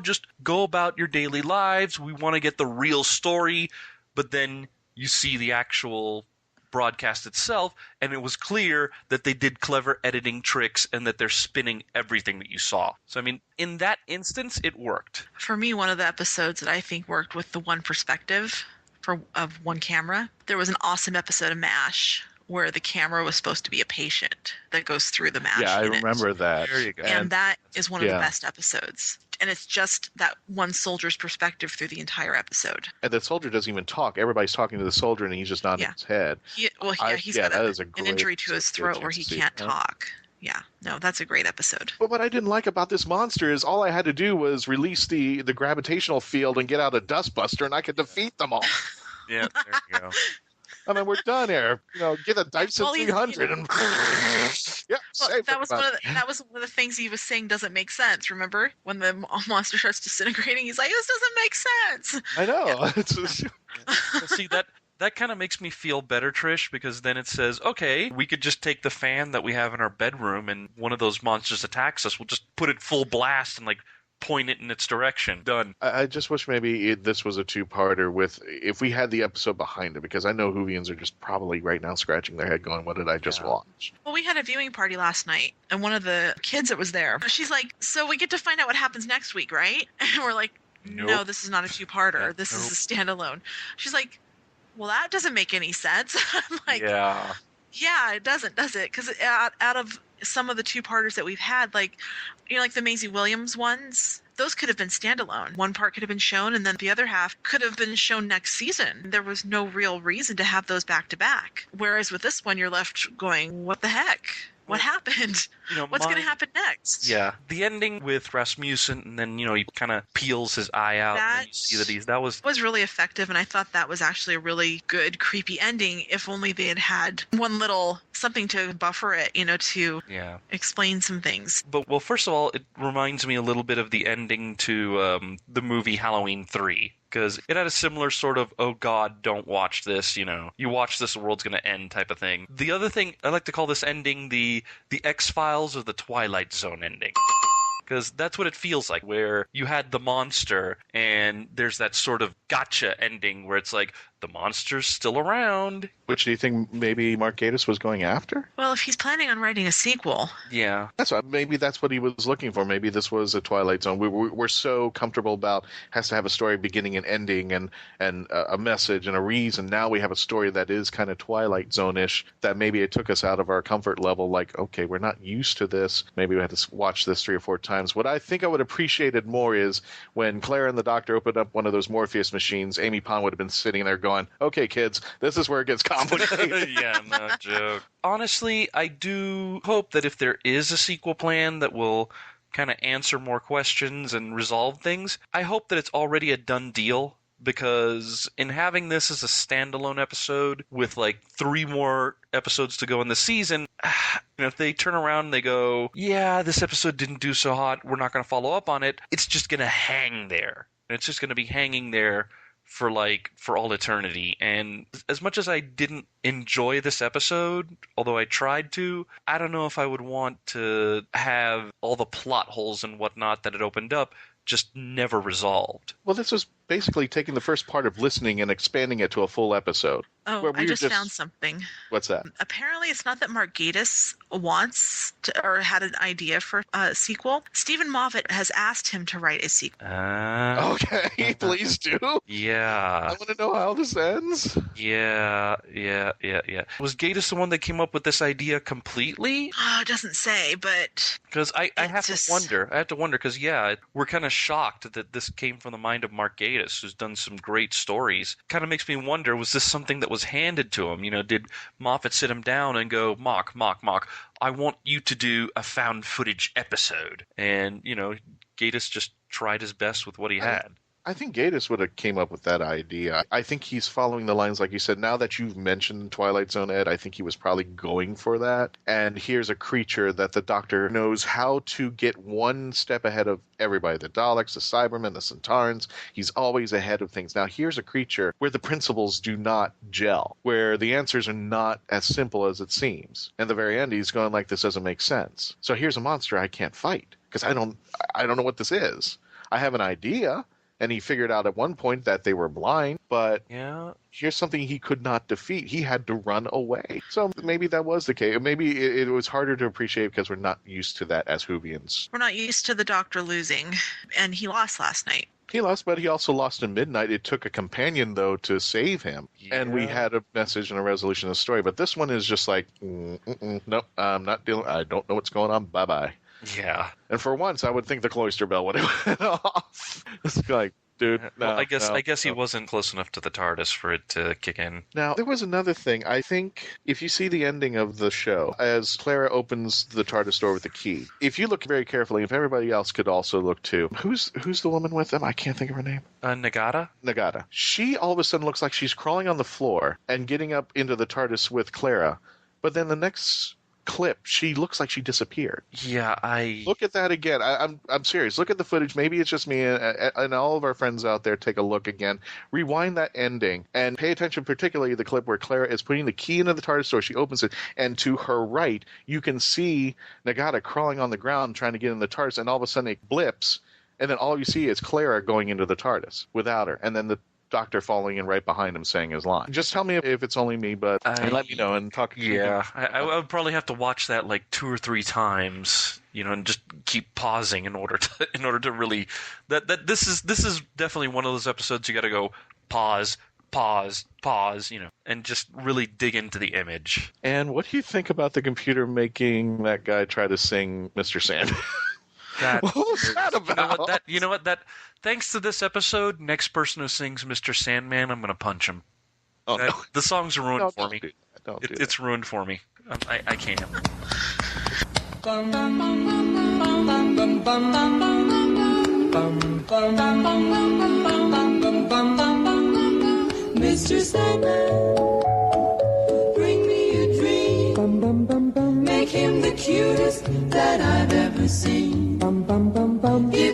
just go about your daily lives. We want to get the real story. But then you see the actual broadcast itself, and it was clear that they did clever editing tricks and that they're spinning everything that you saw. So, I mean, in that instance, it worked. For me, one of the episodes that I think worked with the one perspective of one camera, there was an awesome episode of MASH where the camera was supposed to be a patient that goes through the MASH Yeah, I unit. remember that. There you go. And that is one of the best episodes. And it's just that one soldier's perspective through the entire episode. And the soldier doesn't even talk. Everybody's talking to the soldier, and he's just nodding his head. He's got an injury to his throat where he can't see. talk. Yeah, no, that's a great episode. But what I didn't like about this monster is all I had to do was release the gravitational field and get out a dustbuster, and I could defeat them all. Yeah, there you go. I mean, we're done here. Get a Dyson 300 and yeah, save that was one of the things he was saying doesn't make sense. Remember when the monster starts disintegrating? He's like, "This doesn't make sense." I know. See that kind of makes me feel better, Trish, because then it says, okay, we could just take the fan that we have in our bedroom, and one of those monsters attacks us. We'll just put it full blast and point it in its direction. Done. I just wish maybe this was a two-parter if we had the episode behind it, because I know Whovians are just probably right now scratching their head going, what did I just watch? Well, we had a viewing party last night, and one of the kids that was there, she's like, so we get to find out what happens next week, right? And we're like, nope. No, this is not a two-parter. This is a standalone. She's like, well, that doesn't make any sense. I'm like, yeah, it doesn't, does it? Because out of some of the two-parters that we've had, like the Maisie Williams ones, those could have been standalone. One part could have been shown, and then the other half could have been shown next season. There was no real reason to have those back to back. Whereas with this one, you're left going, what the heck? What happened? What's going to happen next? Yeah. The ending with Rasmussen, and then, he kind of peels his eye out, and then you see that that was really effective, and I thought that was actually a really good, creepy ending, if only they had had one little something to buffer it, to explain some things. But, well, first of all, it reminds me a little bit of the ending to the movie Halloween 3. Because it had a similar sort of, oh God, don't watch this, you watch this, the world's going to end type of thing. The other thing, I like to call this ending the X-Files or the Twilight Zone ending. Because that's what it feels like, where you had the monster and there's that sort of gotcha ending where it's like, the monster's still around. Which do you think maybe Mark Gatiss was going after? Well, if he's planning on writing a sequel. Yeah. Maybe that's what he was looking for. Maybe this was a Twilight Zone. We're so comfortable about has to have a story beginning and ending and a message and a reason. Now we have a story that is kind of Twilight Zone-ish that maybe it took us out of our comfort level. Like, okay, we're not used to this. Maybe we had to watch this 3 or 4 times. What I think I would have appreciated more is when Claire and the doctor opened up one of those Morpheus machines, Amy Pond would have been sitting there going, okay, kids, this is where it gets complicated. Yeah, no joke. Honestly, I do hope that if there is a sequel plan that will kind of answer more questions and resolve things, I hope that it's already a done deal. Because in having this as a standalone episode with 3 more episodes to go in the season, if they turn around and they go, yeah, this episode didn't do so hot, we're not going to follow up on it, it's just going to hang there. And it's just going to be hanging there for all eternity. And as much as I didn't enjoy this episode, although I tried to, I don't know if I would want to have all the plot holes and whatnot that it opened up just never resolved. Well, this was basically taking the first part of listening and expanding it to a full episode. Oh, I just found something. What's that? Apparently, it's not that Mark Gatiss wants to, or had an idea for a sequel. Stephen Moffat has asked him to write a sequel. Okay, please do. Yeah. I want to know how this ends. Yeah. Was Gatiss the one that came up with this idea completely? Oh, it doesn't say, but... Because I have to wonder. I have to wonder, because, we're kind of shocked that this came from the mind of Mark Gatiss, who's done some great stories. Kind of makes me wonder, was this something that was handed to him? Did Moffat sit him down and go, Mock, I want you to do a found footage episode? And, Gatiss just tried his best with what he had. I think Gatiss would have came up with that idea. I think he's following the lines, like you said. Now that you've mentioned Twilight Zone, Ed, I think he was probably going for that. And here's a creature that the Doctor knows how to get one step ahead of everybody. The Daleks, the Cybermen, the Centaurans. He's always ahead of things. Now here's a creature where the principles do not gel, where the answers are not as simple as it seems. And the very end, he's going like, this doesn't make sense. So here's a monster I can't fight because I don't know what this is. I have an idea. And he figured out at one point that they were blind, but here's something he could not defeat. He had to run away. So maybe that was the case. Maybe it was harder to appreciate because we're not used to that as Whovians. We're not used to the Doctor losing, and he lost last night. He lost, but he also lost in Midnight. It took a companion, though, to save him. Yeah. And we had a message and a resolution of the story. But this one is just like, nope, I'm not dealing. I don't know what's going on. Bye-bye. Yeah. And for once, I would think the cloister bell would have went off. It's like, dude. No, Well, I guess he no. wasn't close enough to the TARDIS for it to kick in. Now, there was another thing. I think if you see the ending of the show, as Clara opens the TARDIS door with the key, if you look very carefully, if everybody else could also look too, who's the woman with them? I can't think of her name. Nagata? Nagata. She all of a sudden looks like she's crawling on the floor and getting up into the TARDIS with Clara, but then the next clip, she looks like she disappeared. Yeah, Look at that again. I'm serious. Look at the footage. Maybe it's just me, and all of our friends out there, take a look again. Rewind that ending and pay attention, particularly to the clip where Clara is putting the key into the TARDIS door. She opens it, and to her right, you can see Nagata crawling on the ground trying to get in the TARDIS, and all of a sudden it blips, and then all you see is Clara going into the TARDIS without her, and then the Doctor falling in right behind him saying his line. Just tell me if it's only me, but and let me know and talk. Yeah, I would probably have to watch that like 2 or 3 times, and just keep pausing in order to really this is definitely one of those episodes you got to go pause, and just really dig into the image. And what do you think about the computer making that guy try to sing Mr. Sandman? What was that about? You know what? Thanks to this episode, next person who sings Mr. Sandman, I'm going to punch him. Oh, no. The song's ruined for me. It's ruined for me. I can't. Mr. Sandman, bring me a dream. Make him the cutest that I've ever seen.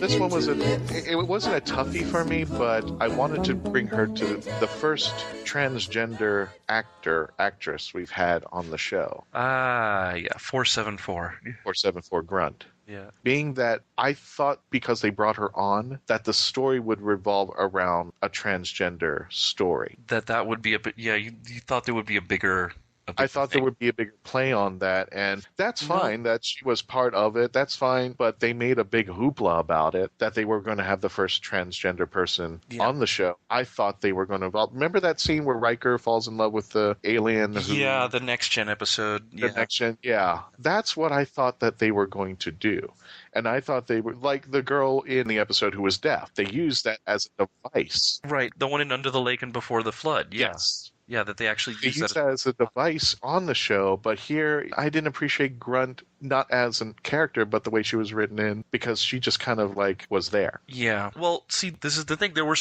This one it wasn't a toughie for me, but I wanted to bring her to the first transgender actress we've had on the show. Yeah, 474. 474 Grunt. Yeah. Being that I thought because they brought her on that the story would revolve around a transgender story. That would be a bit. Yeah, you thought there would be a bigger. I thought there would be a bigger play on that, and that's fine that she was part of it. That's fine, but they made a big hoopla about it, that they were going to have the first transgender person on the show. I thought they were going to involve... Remember that scene where Riker falls in love with the alien? Yeah, the Next Gen episode. Next Gen, yeah. That's what I thought that they were going to do. And I thought they were like the girl in the episode who was deaf. They used that as a device. Right, the one in Under the Lake and Before the Flood. Yeah. Yes. Yeah, that they actually used that as a device on the show, but here I didn't appreciate Grunt not as a character, but the way she was written in, because she just kind of like was there. Yeah. Well, see, this is the thing. There were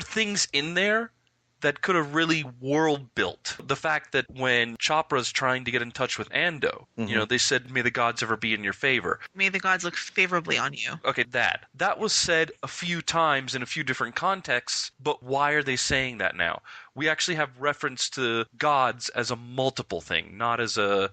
things in there that could have really world built. The fact that when Chopra's trying to get in touch with Ando, they said, "May the gods ever be in your favor." May the gods look favorably on you. Okay, that was said a few times in a few different contexts, but why are they saying that now? We actually have reference to gods as a multiple thing, not as a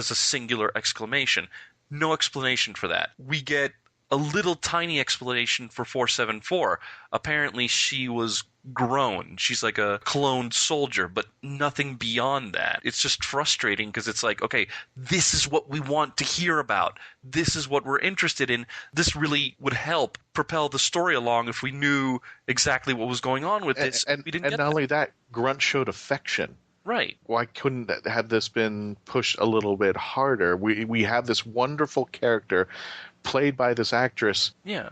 singular exclamation. No explanation for that. We get a little tiny explanation for 474. Apparently she was grown. She's like a cloned soldier, but nothing beyond that. It's just frustrating because it's like, okay, this is what we want to hear about. This is what we're interested in. This really would help propel the story along if we knew exactly what was going on with this. And not only that, Grunt showed affection. Right. Why couldn't have this been pushed a little bit harder? We have this wonderful character played by this actress. Yeah.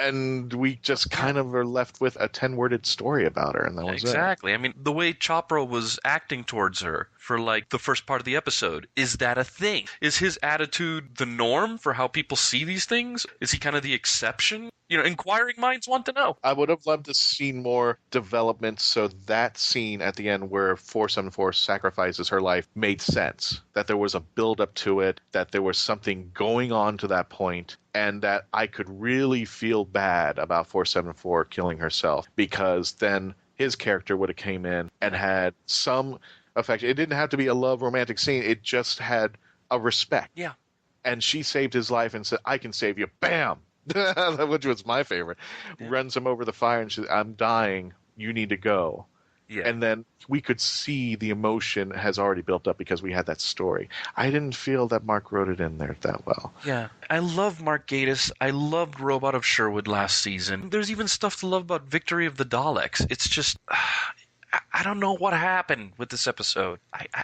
And we just kind of are left with a 10-worded story about her, and that was exactly. I mean, the way Chopra was acting towards her for like the first part of the episode, is that a thing? Is his attitude the norm for how people see these things? Is he kind of the exception? Inquiring minds want to know. I would have loved to see more development so that scene at the end where 474 sacrifices her life made sense. That there was a build-up to it, that there was something going on to that point, and that I could really feel bad about 474 killing herself, because then his character would have came in and had some affection. It didn't have to be a love romantic scene. It just had a respect. Yeah. And she saved his life and said, "I can save you." Bam! Which was my favorite. Yeah. Runs him over the fire and says, "I'm dying. You need to go." Yeah. And then we could see the emotion has already built up because we had that story. I didn't feel that Mark wrote it in there that well. Yeah. I love Mark Gatiss. I loved Robot of Sherwood last season. There's even stuff to love about Victory of the Daleks. It's just... I don't know what happened with this episode.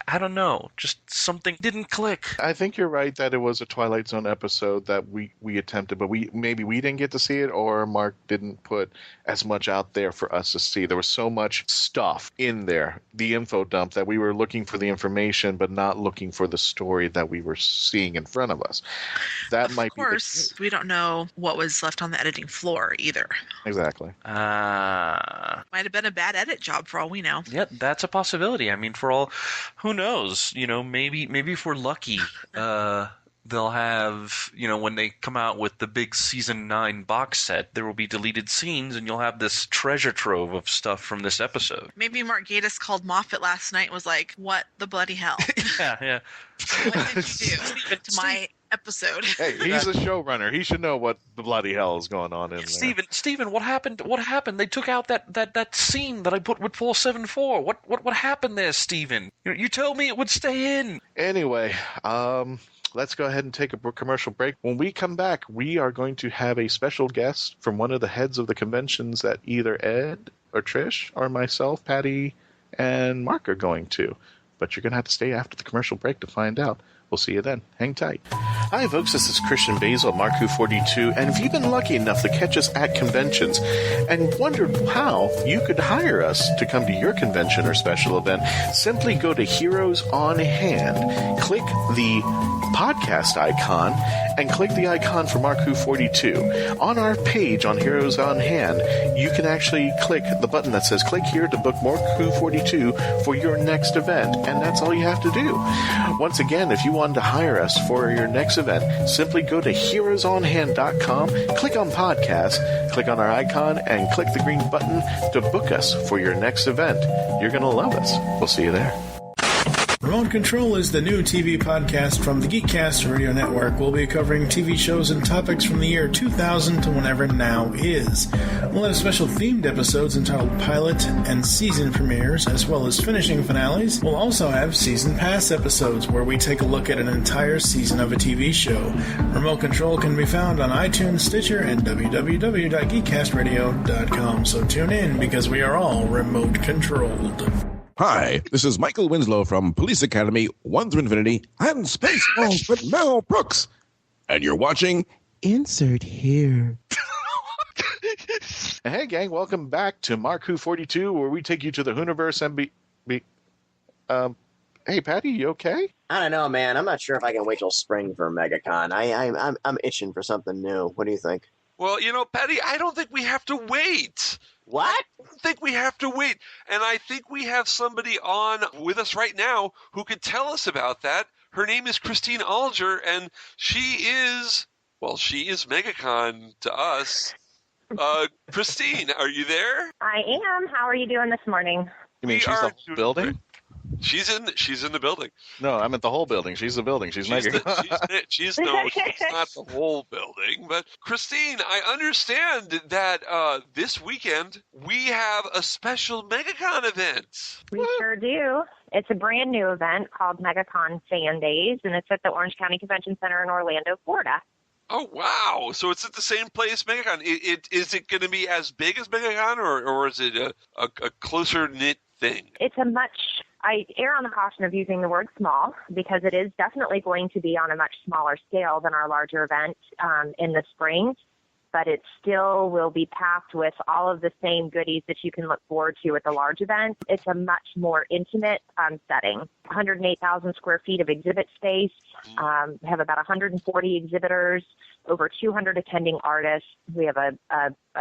I don't know. Just something didn't click. I think you're right that it was a Twilight Zone episode that we attempted, but maybe we didn't get to see it, or Mark didn't put as much out there for us to see. There was so much stuff in there, the info dump, that we were looking for the information, but not looking for the story that we were seeing in front of us. That might be. Of course, we don't know what was left on the editing floor either. Exactly. Might have been a bad edit job for all we know. Yeah, that's a possibility. I mean, for all, who knows? You know, maybe if we're lucky, they'll have, you know, when they come out with the big season 9 box set, there will be deleted scenes, and you'll have this treasure trove of stuff from this episode. Maybe Mark Gatiss called Moffat last night and was like, "What the bloody hell? Yeah. What did you do to my episode?" Hey, he's a showrunner. He should know what the bloody hell is going on in there. Steven, what happened? What happened? They took out that scene that I put with 474. What happened there, Steven? You told me it would stay in. Anyway, let's go ahead and take a commercial break. When we come back, we are going to have a special guest from one of the heads of the conventions that either Ed or Trish or myself, Patty, and Mark are going to. But you're going to have to stay after the commercial break to find out. We'll see you then. Hang tight. Hi, folks. This is Christian Basel, Mark Who 42. And if you've been lucky enough to catch us at conventions and wondered how you could hire us to come to your convention or special event, simply go to Heroes on Hand, click the podcast icon, and click the icon for Mark Who 42. On our page on Heroes on Hand, you can actually click the button that says click here to book Mark Who 42 for your next event. And that's all you have to do. Once again, if you wanted to hire us for your next event, simply go to heroesonhand.com, click on podcast, click on our icon, and click the green button to book us for your next event. You're going to love us. We'll see you there. Remote Control is the new TV podcast from the Geekcast Radio Network. We'll be covering TV shows and topics from the year 2000 to whenever now is. We'll have special themed episodes entitled Pilot and Season Premieres, as well as finishing finales. We'll also have Season Pass episodes, where we take a look at an entire season of a TV show. Remote Control can be found on iTunes, Stitcher, and www.geekcastradio.com. So tune in, because we are all remote controlled. Hi, this is Michael Winslow from Police Academy 1 through Infinity and Spaceballs with Mel Brooks. And you're watching Insert Here. Hey, gang, welcome back to Mark Who 42, where we take you to the Hooniverse and hey, Patty, you okay? I don't know, man. I'm not sure if I can wait till spring for MegaCon. I'm itching for something new. What do you think? Well, you know, Patty, I don't think we have to wait. What? I don't think we have to wait. And I think we have somebody on with us right now who could tell us about that. Her name is Christine Alger, and she is MegaCon to us. Christine, are you there? I am. How are you doing this morning? You mean she's the building? She's in the building. No, I meant the whole building. She's the building. She's MegaCon. She's not the whole building. But Christine, I understand that this weekend we have a special MegaCon event. We sure do. It's a brand new event called megacon-fan-days, and it's at the Orange County Convention Center in Orlando, Florida. Oh, wow. So it's at the same place, MegaCon. Is it going to be as big as MegaCon, or is it a closer-knit thing? It's I err on the caution of using the word small, because it is definitely going to be on a much smaller scale than our larger event in the spring, but it still will be packed with all of the same goodies that you can look forward to at the large event. It's a much more intimate setting. 108,000 square feet of exhibit space. We have about 140 exhibitors, over 200 attending artists. We have a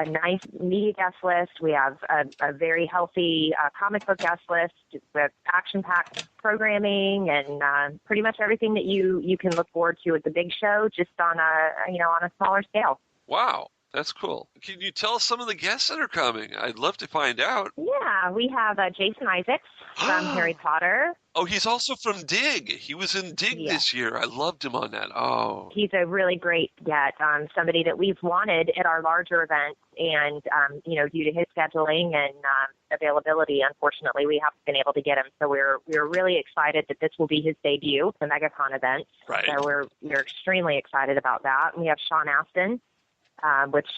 nice media guest list. We have a very healthy comic book guest list with action-packed programming and pretty much everything that you can look forward to at the big show, just on a smaller scale. Wow, that's cool. Can you tell us some of the guests that are coming? I'd love to find out. Yeah, we have Jason Isaacs from Harry Potter. Oh, he's also from Dig. He was in Dig this year. I loved him on that. Oh. He's a really great get, somebody that we've wanted at our larger events, and, due to his scheduling and availability, unfortunately, we haven't been able to get him. So we're really excited that this will be his debut, the MegaCon event. Right. So we're extremely excited about that. And we have Sean Astin, which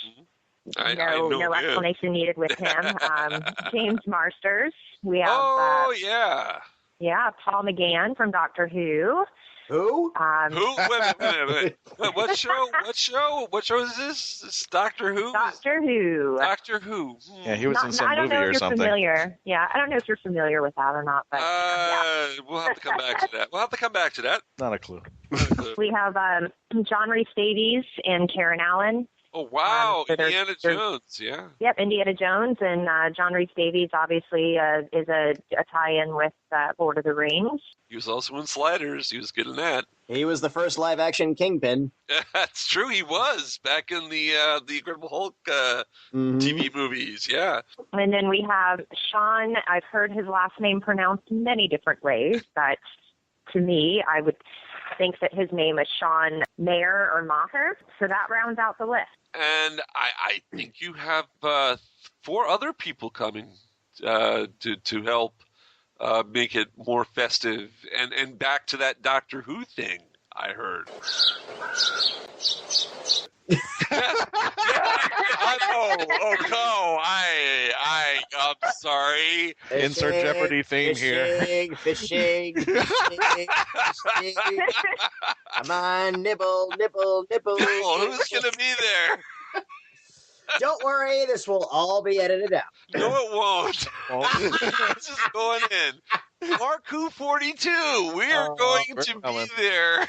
No explanation needed with him. James Marsters. We have. Yeah, Paul McGann from Doctor Who. Who? Who? Wait a minute. What show? What show is this? It's Doctor Who? Doctor Who. Doctor Who. Yeah, he was in some movie or something. Familiar. Yeah, I don't know if you're familiar with that or not, but we'll have to come back to that. Not a clue. We have John Rhys Davies and Karen Allen. Oh, wow. Indiana Jones, yeah. Yep, Indiana Jones. And John Rhys Davies, obviously, is a tie-in with Lord of the Rings. He was also in Sliders. He was good in that. He was the first live-action Kingpin. That's true. He was back in the Incredible Hulk TV movies, yeah. And then we have Sean. I've heard his last name pronounced many different ways, but to me, I would think that his name is Sean Mayer or Maher, so that rounds out the list. And I think you have 4 other people coming to help make it more festive and back to that Doctor Who thing, I heard. I know. Oh, no. I'm sorry. Insert Jeopardy theme here. Fishing. Come on, nibble. Who's going to be there? Don't worry, this will all be edited out. No, it won't. It's just going in. Mark Who 42. We are going to be there.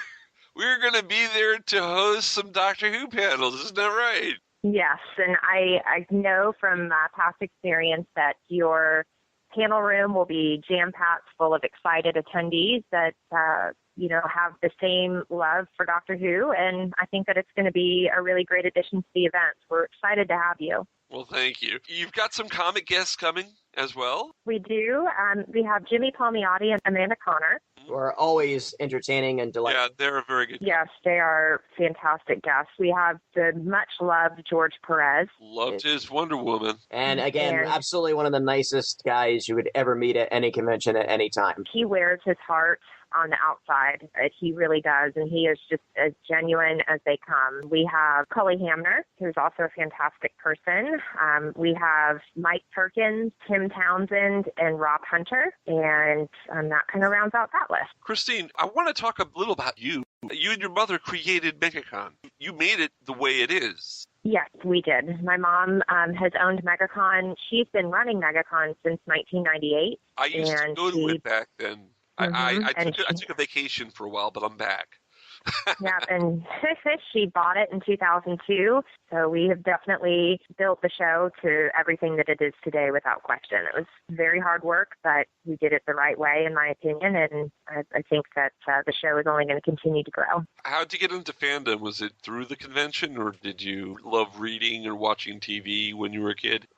We're going to be there to host some Doctor Who panels. Isn't that right? Yes, and I know from past experience that your panel room will be jam-packed full of excited attendees that have the same love for Doctor Who, and I think that it's going to be a really great addition to the event. We're excited to have you. Well, thank you. You've got some comic guests coming as well? We do. We have Jimmy Palmiotti and Amanda Connor. Who are always entertaining and delightful. Yeah, they're a very good Yes, they are fantastic guests. We have the much-loved George Perez. Loved his Wonder Woman. And again, absolutely one of the nicest guys you would ever meet at any convention at any time. He wears his heart on the outside. He really does, and he is just as genuine as they come. We have Cully Hamner, who's also a fantastic person. We have Mike Perkins, Tim Townsend, and Rob Hunter, and that kind of rounds out that list. Christine, I want to talk a little about you. You and your mother created MegaCon. You made it the way it is. Yes, we did. My mom has owned MegaCon. She's been running MegaCon since 1998. I used to go to it back then. I took a vacation for a while, but I'm back. Yeah, and she bought it in 2002, so we have definitely built the show to everything that it is today without question. It was very hard work, but we did it the right way, in my opinion, and I think that the show is only going to continue to grow. How did you get into fandom? Was it through the convention, or did you love reading or watching TV when you were a kid?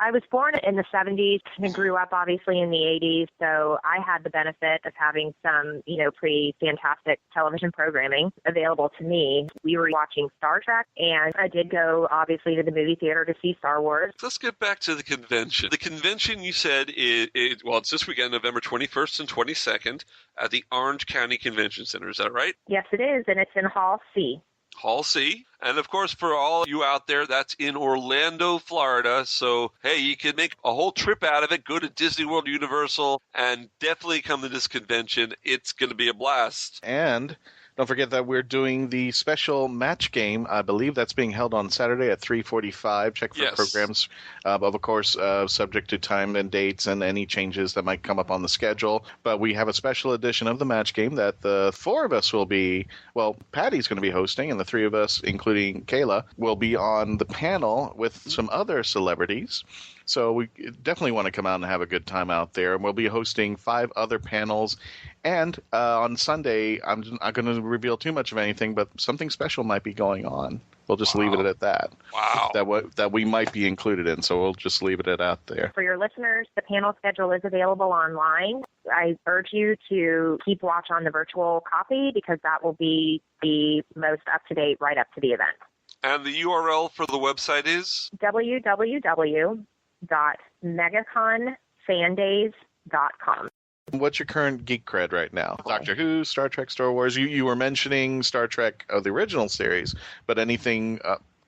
I was born in the 70s and grew up, obviously, in the 80s, so I had the benefit of having some, pretty fantastic television programming available to me. We were watching Star Trek, and I did go, obviously, to the movie theater to see Star Wars. Let's get back to the convention. The convention, you said, it's this weekend, November 21st and 22nd, at the Orange County Convention Center. Is that right? Yes, it is, and it's in Hall C. Hall C. And, of course, for all you out there, that's in Orlando, Florida. So, hey, you can make a whole trip out of it. Go to Disney World, Universal, and definitely come to this convention. It's going to be a blast. And don't forget that we're doing the special match game. I believe that's being held on Saturday at 3:45. Check for programs, of course, subject to time and dates and any changes that might come up on the schedule. But we have a special edition of the match game that the 4 of us will be, Patty's going to be hosting, and the 3 of us, including Kayla, will be on the panel with some other celebrities. So we definitely want to come out and have a good time out there. And we'll be hosting 5 other panels. And on Sunday, I'm not going to reveal too much of anything, but something special might be going on. We'll just leave it at that. Wow. That we might be included in, so we'll just leave it out there. For your listeners, the panel schedule is available online. I urge you to keep watch on the virtual copy because that will be the most up-to-date right up to the event. And the URL for the website is? www.megacon-fan-days.com. What's your current geek cred right now? Doctor Who, Star Trek, Star Wars. You were mentioning Star Trek of the original series, but anything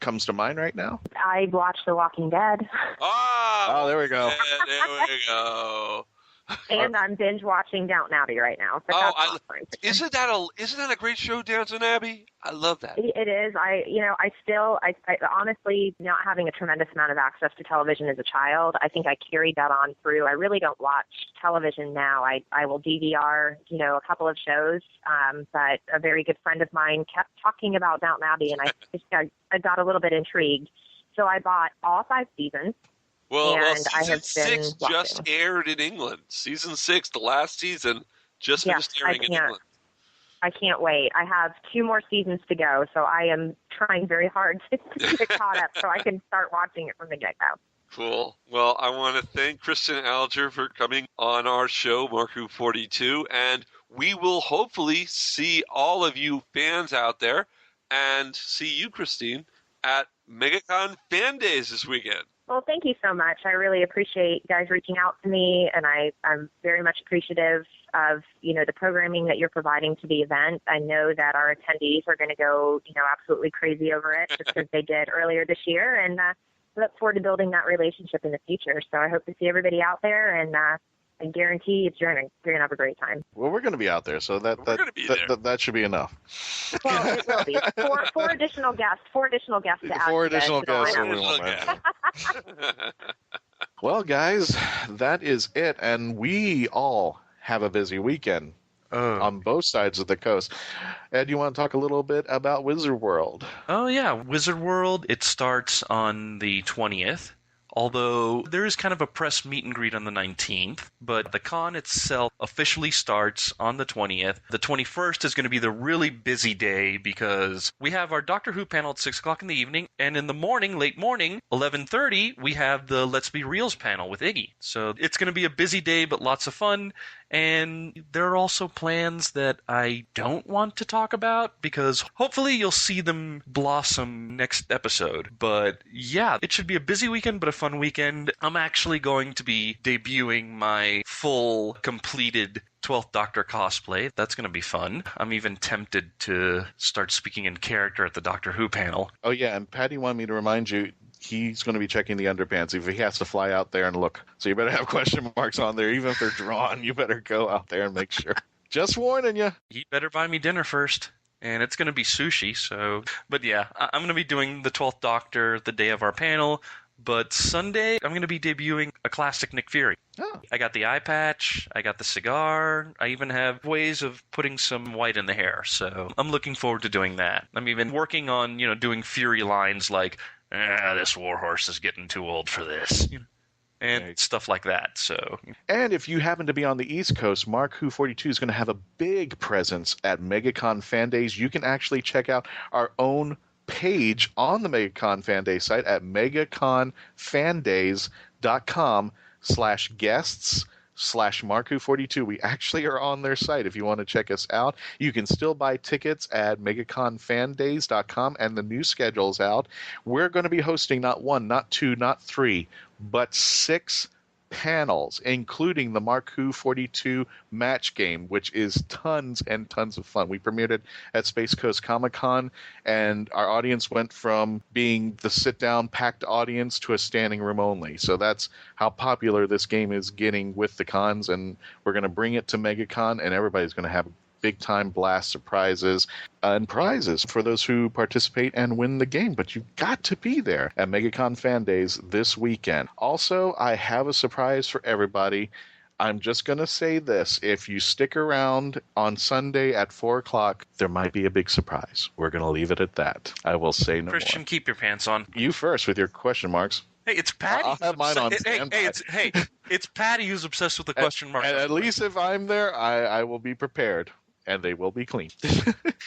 comes to mind right now? I watched The Walking Dead. Oh, there we go. There we go. And I'm binge watching Downton Abbey right now. But isn't that a great show, Downton Abbey? I love that. It is. I honestly, not having a tremendous amount of access to television as a child, I think I carried that on through. I really don't watch television now. I will DVR, a couple of shows. But a very good friend of mine kept talking about Downton Abbey, and I got a little bit intrigued. So I bought all 5 seasons. Well, season 6 just aired in England. Season 6, the last season, just finished airing in England. I can't wait. I have 2 more seasons to go, so I am trying very hard to get caught up so I can start watching it from the get-go. Cool. Well, I want to thank Christian Alger for coming on our show, Mark Who 42, and we will hopefully see all of you fans out there and see you, Christine, at megacon-fan-days this weekend. Well, thank you so much. I really appreciate you guys reaching out to me, and I'm very much appreciative of, the programming that you're providing to the event. I know that our attendees are going to go, absolutely crazy over it, just as they did earlier this year, and I look forward to building that relationship in the future. So I hope to see everybody out there, and I guarantee you're going to have a great time. Well, we're going to be out there, so that should be enough. Well, it will be. Four additional guests to add. 4 additional guests. Well, guys, that is it, and we all have a busy weekend on both sides of the coast. Ed, you want to talk a little bit about Wizard World? Oh, yeah. Wizard World, it starts on the 20th. Although there is kind of a press meet and greet on the 19th, but the con itself officially starts on the 20th. The 21st is going to be the really busy day because we have our Doctor Who panel at 6 o'clock in the evening, and in the morning, late morning, 11:30, we have the Let's Be Reals panel with Iggy. So it's going to be a busy day, but lots of fun. And there are also plans that I don't want to talk about because hopefully you'll see them blossom next episode. But yeah, it should be a busy weekend, but a fun weekend. I'm actually going to be debuting my full completed 12th Doctor cosplay. That's going to be fun. I'm even tempted to start speaking in character at the Doctor Who panel. Oh yeah, and Patty wanted me to remind you, he's going to be checking the underpants if he has to fly out there and look. So you better have question marks on there. Even if they're drawn, you better go out there and make sure. Just warning you. He better buy me dinner first. And it's going to be sushi, so... But yeah, I'm going to be doing the 12th Doctor the day of our panel. But Sunday, I'm going to be debuting a classic Nick Fury. Oh. I got the eye patch, I got the cigar, I even have ways of putting some white in the hair. So I'm looking forward to doing that. I'm even working on, doing Fury lines like... this warhorse is getting too old for this, and stuff like that. So, and if you happen to be on the East Coast, Mark Who 42 is going to have a big presence at megacon-fan-days. You can actually check out our own page on the megacon fan-days site at megaconfandays.com/guests/Mark Who 42. We actually are on their site if you want to check us out. You can still buy tickets at megaconfandays.com, and the new schedule's out. We're going to be hosting not 1, not 2, not 3, but 6 panels, including the Mark Who 42 match game, which is tons and tons of fun. We premiered it at Space Coast Comic-Con, and our audience went from being the sit-down packed audience to a standing room only. So that's how popular this game is getting with the cons, and we're going to bring it to MegaCon, and everybody's going to have big-time blast, surprises, and prizes for those who participate and win the game. But you've got to be there at MegaCon Fan Days this weekend. Also, I have a surprise for everybody. I'm just going to say this. If you stick around on Sunday at 4 o'clock, there might be a big surprise. We're going to leave it at that. I will say no Christian, more. Keep your pants on. You first with your question marks. Hey, it's Patty. I'll have mine on standby. It's Patty who's obsessed with the question marks. And at least if I'm there, I will be prepared. And they will be clean.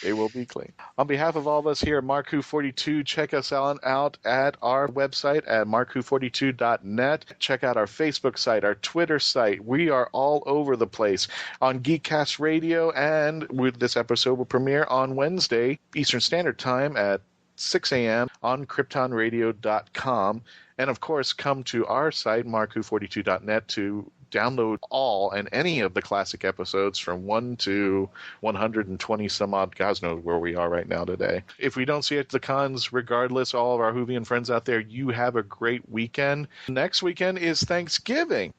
They will be clean. On behalf of all of us here at Mark Who 42, check us out at our website at mark-who42.net. Check out our Facebook site, our Twitter site. We are all over the place on Geekcast Radio, and this episode will premiere on Wednesday, Eastern Standard Time at 6 a.m. on kryptonradio.com. And, of course, come to our site, mark-who42.net, to download all and any of the classic episodes from 1 to 120 some odd. God knows where we are right now today. If we don't see it at the cons, regardless, all of our Whovian friends out there, you have a great weekend. Next weekend is Thanksgiving.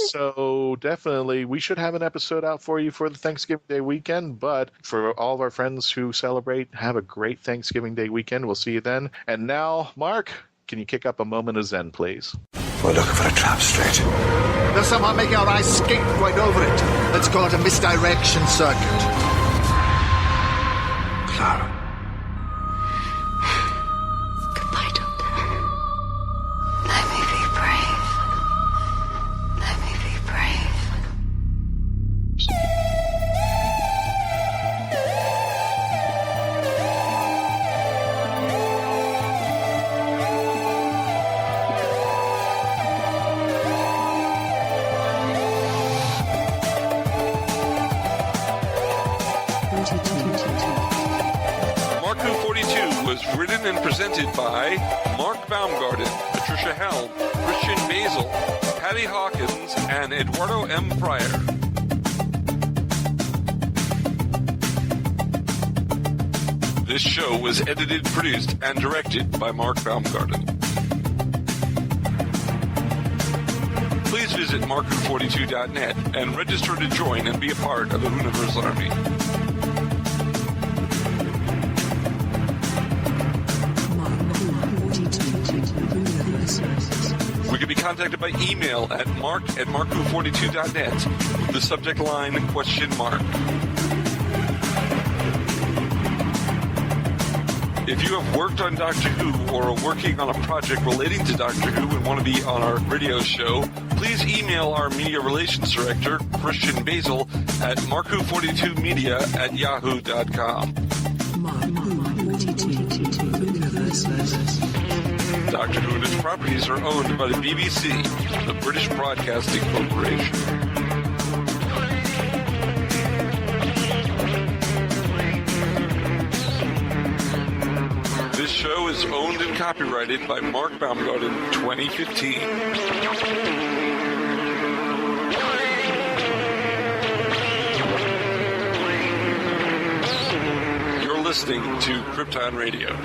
So definitely, we should have an episode out for you for the Thanksgiving Day weekend. But for all of our friends who celebrate, have a great Thanksgiving Day weekend. We'll see you then. And now, Mark, can you kick up a moment of Zen, please? We're looking for a trap straight. They're somehow making our eyes skate right over it. Let's call it a misdirection circuit. Clara. Goodbye, Doctor. Let me be brave. Let me be brave. Mark Who 42 was written and presented by Mark Baumgarten, Trish-helm, Christian-basel, Patty-Hawkins, and Eduardo-m-Freyre. This show was edited, produced, and directed by Mark Baumgarten. Please visit mark-who42.net and register to join and be a part of the Whooniverse Army. We can be contacted by email at mark@mark-who42.net with the subject line ? If you have worked on Doctor Who or are working on a project relating to Doctor Who and want to be on our radio show, please email our media relations director, Christian-basel, at mark-who42media@yahoo.com. Doctor Who and its properties are owned by the BBC, the British Broadcasting Corporation. This show is owned and copyrighted by Mark Baumgarten, 2015. You're listening to Krypton Radio.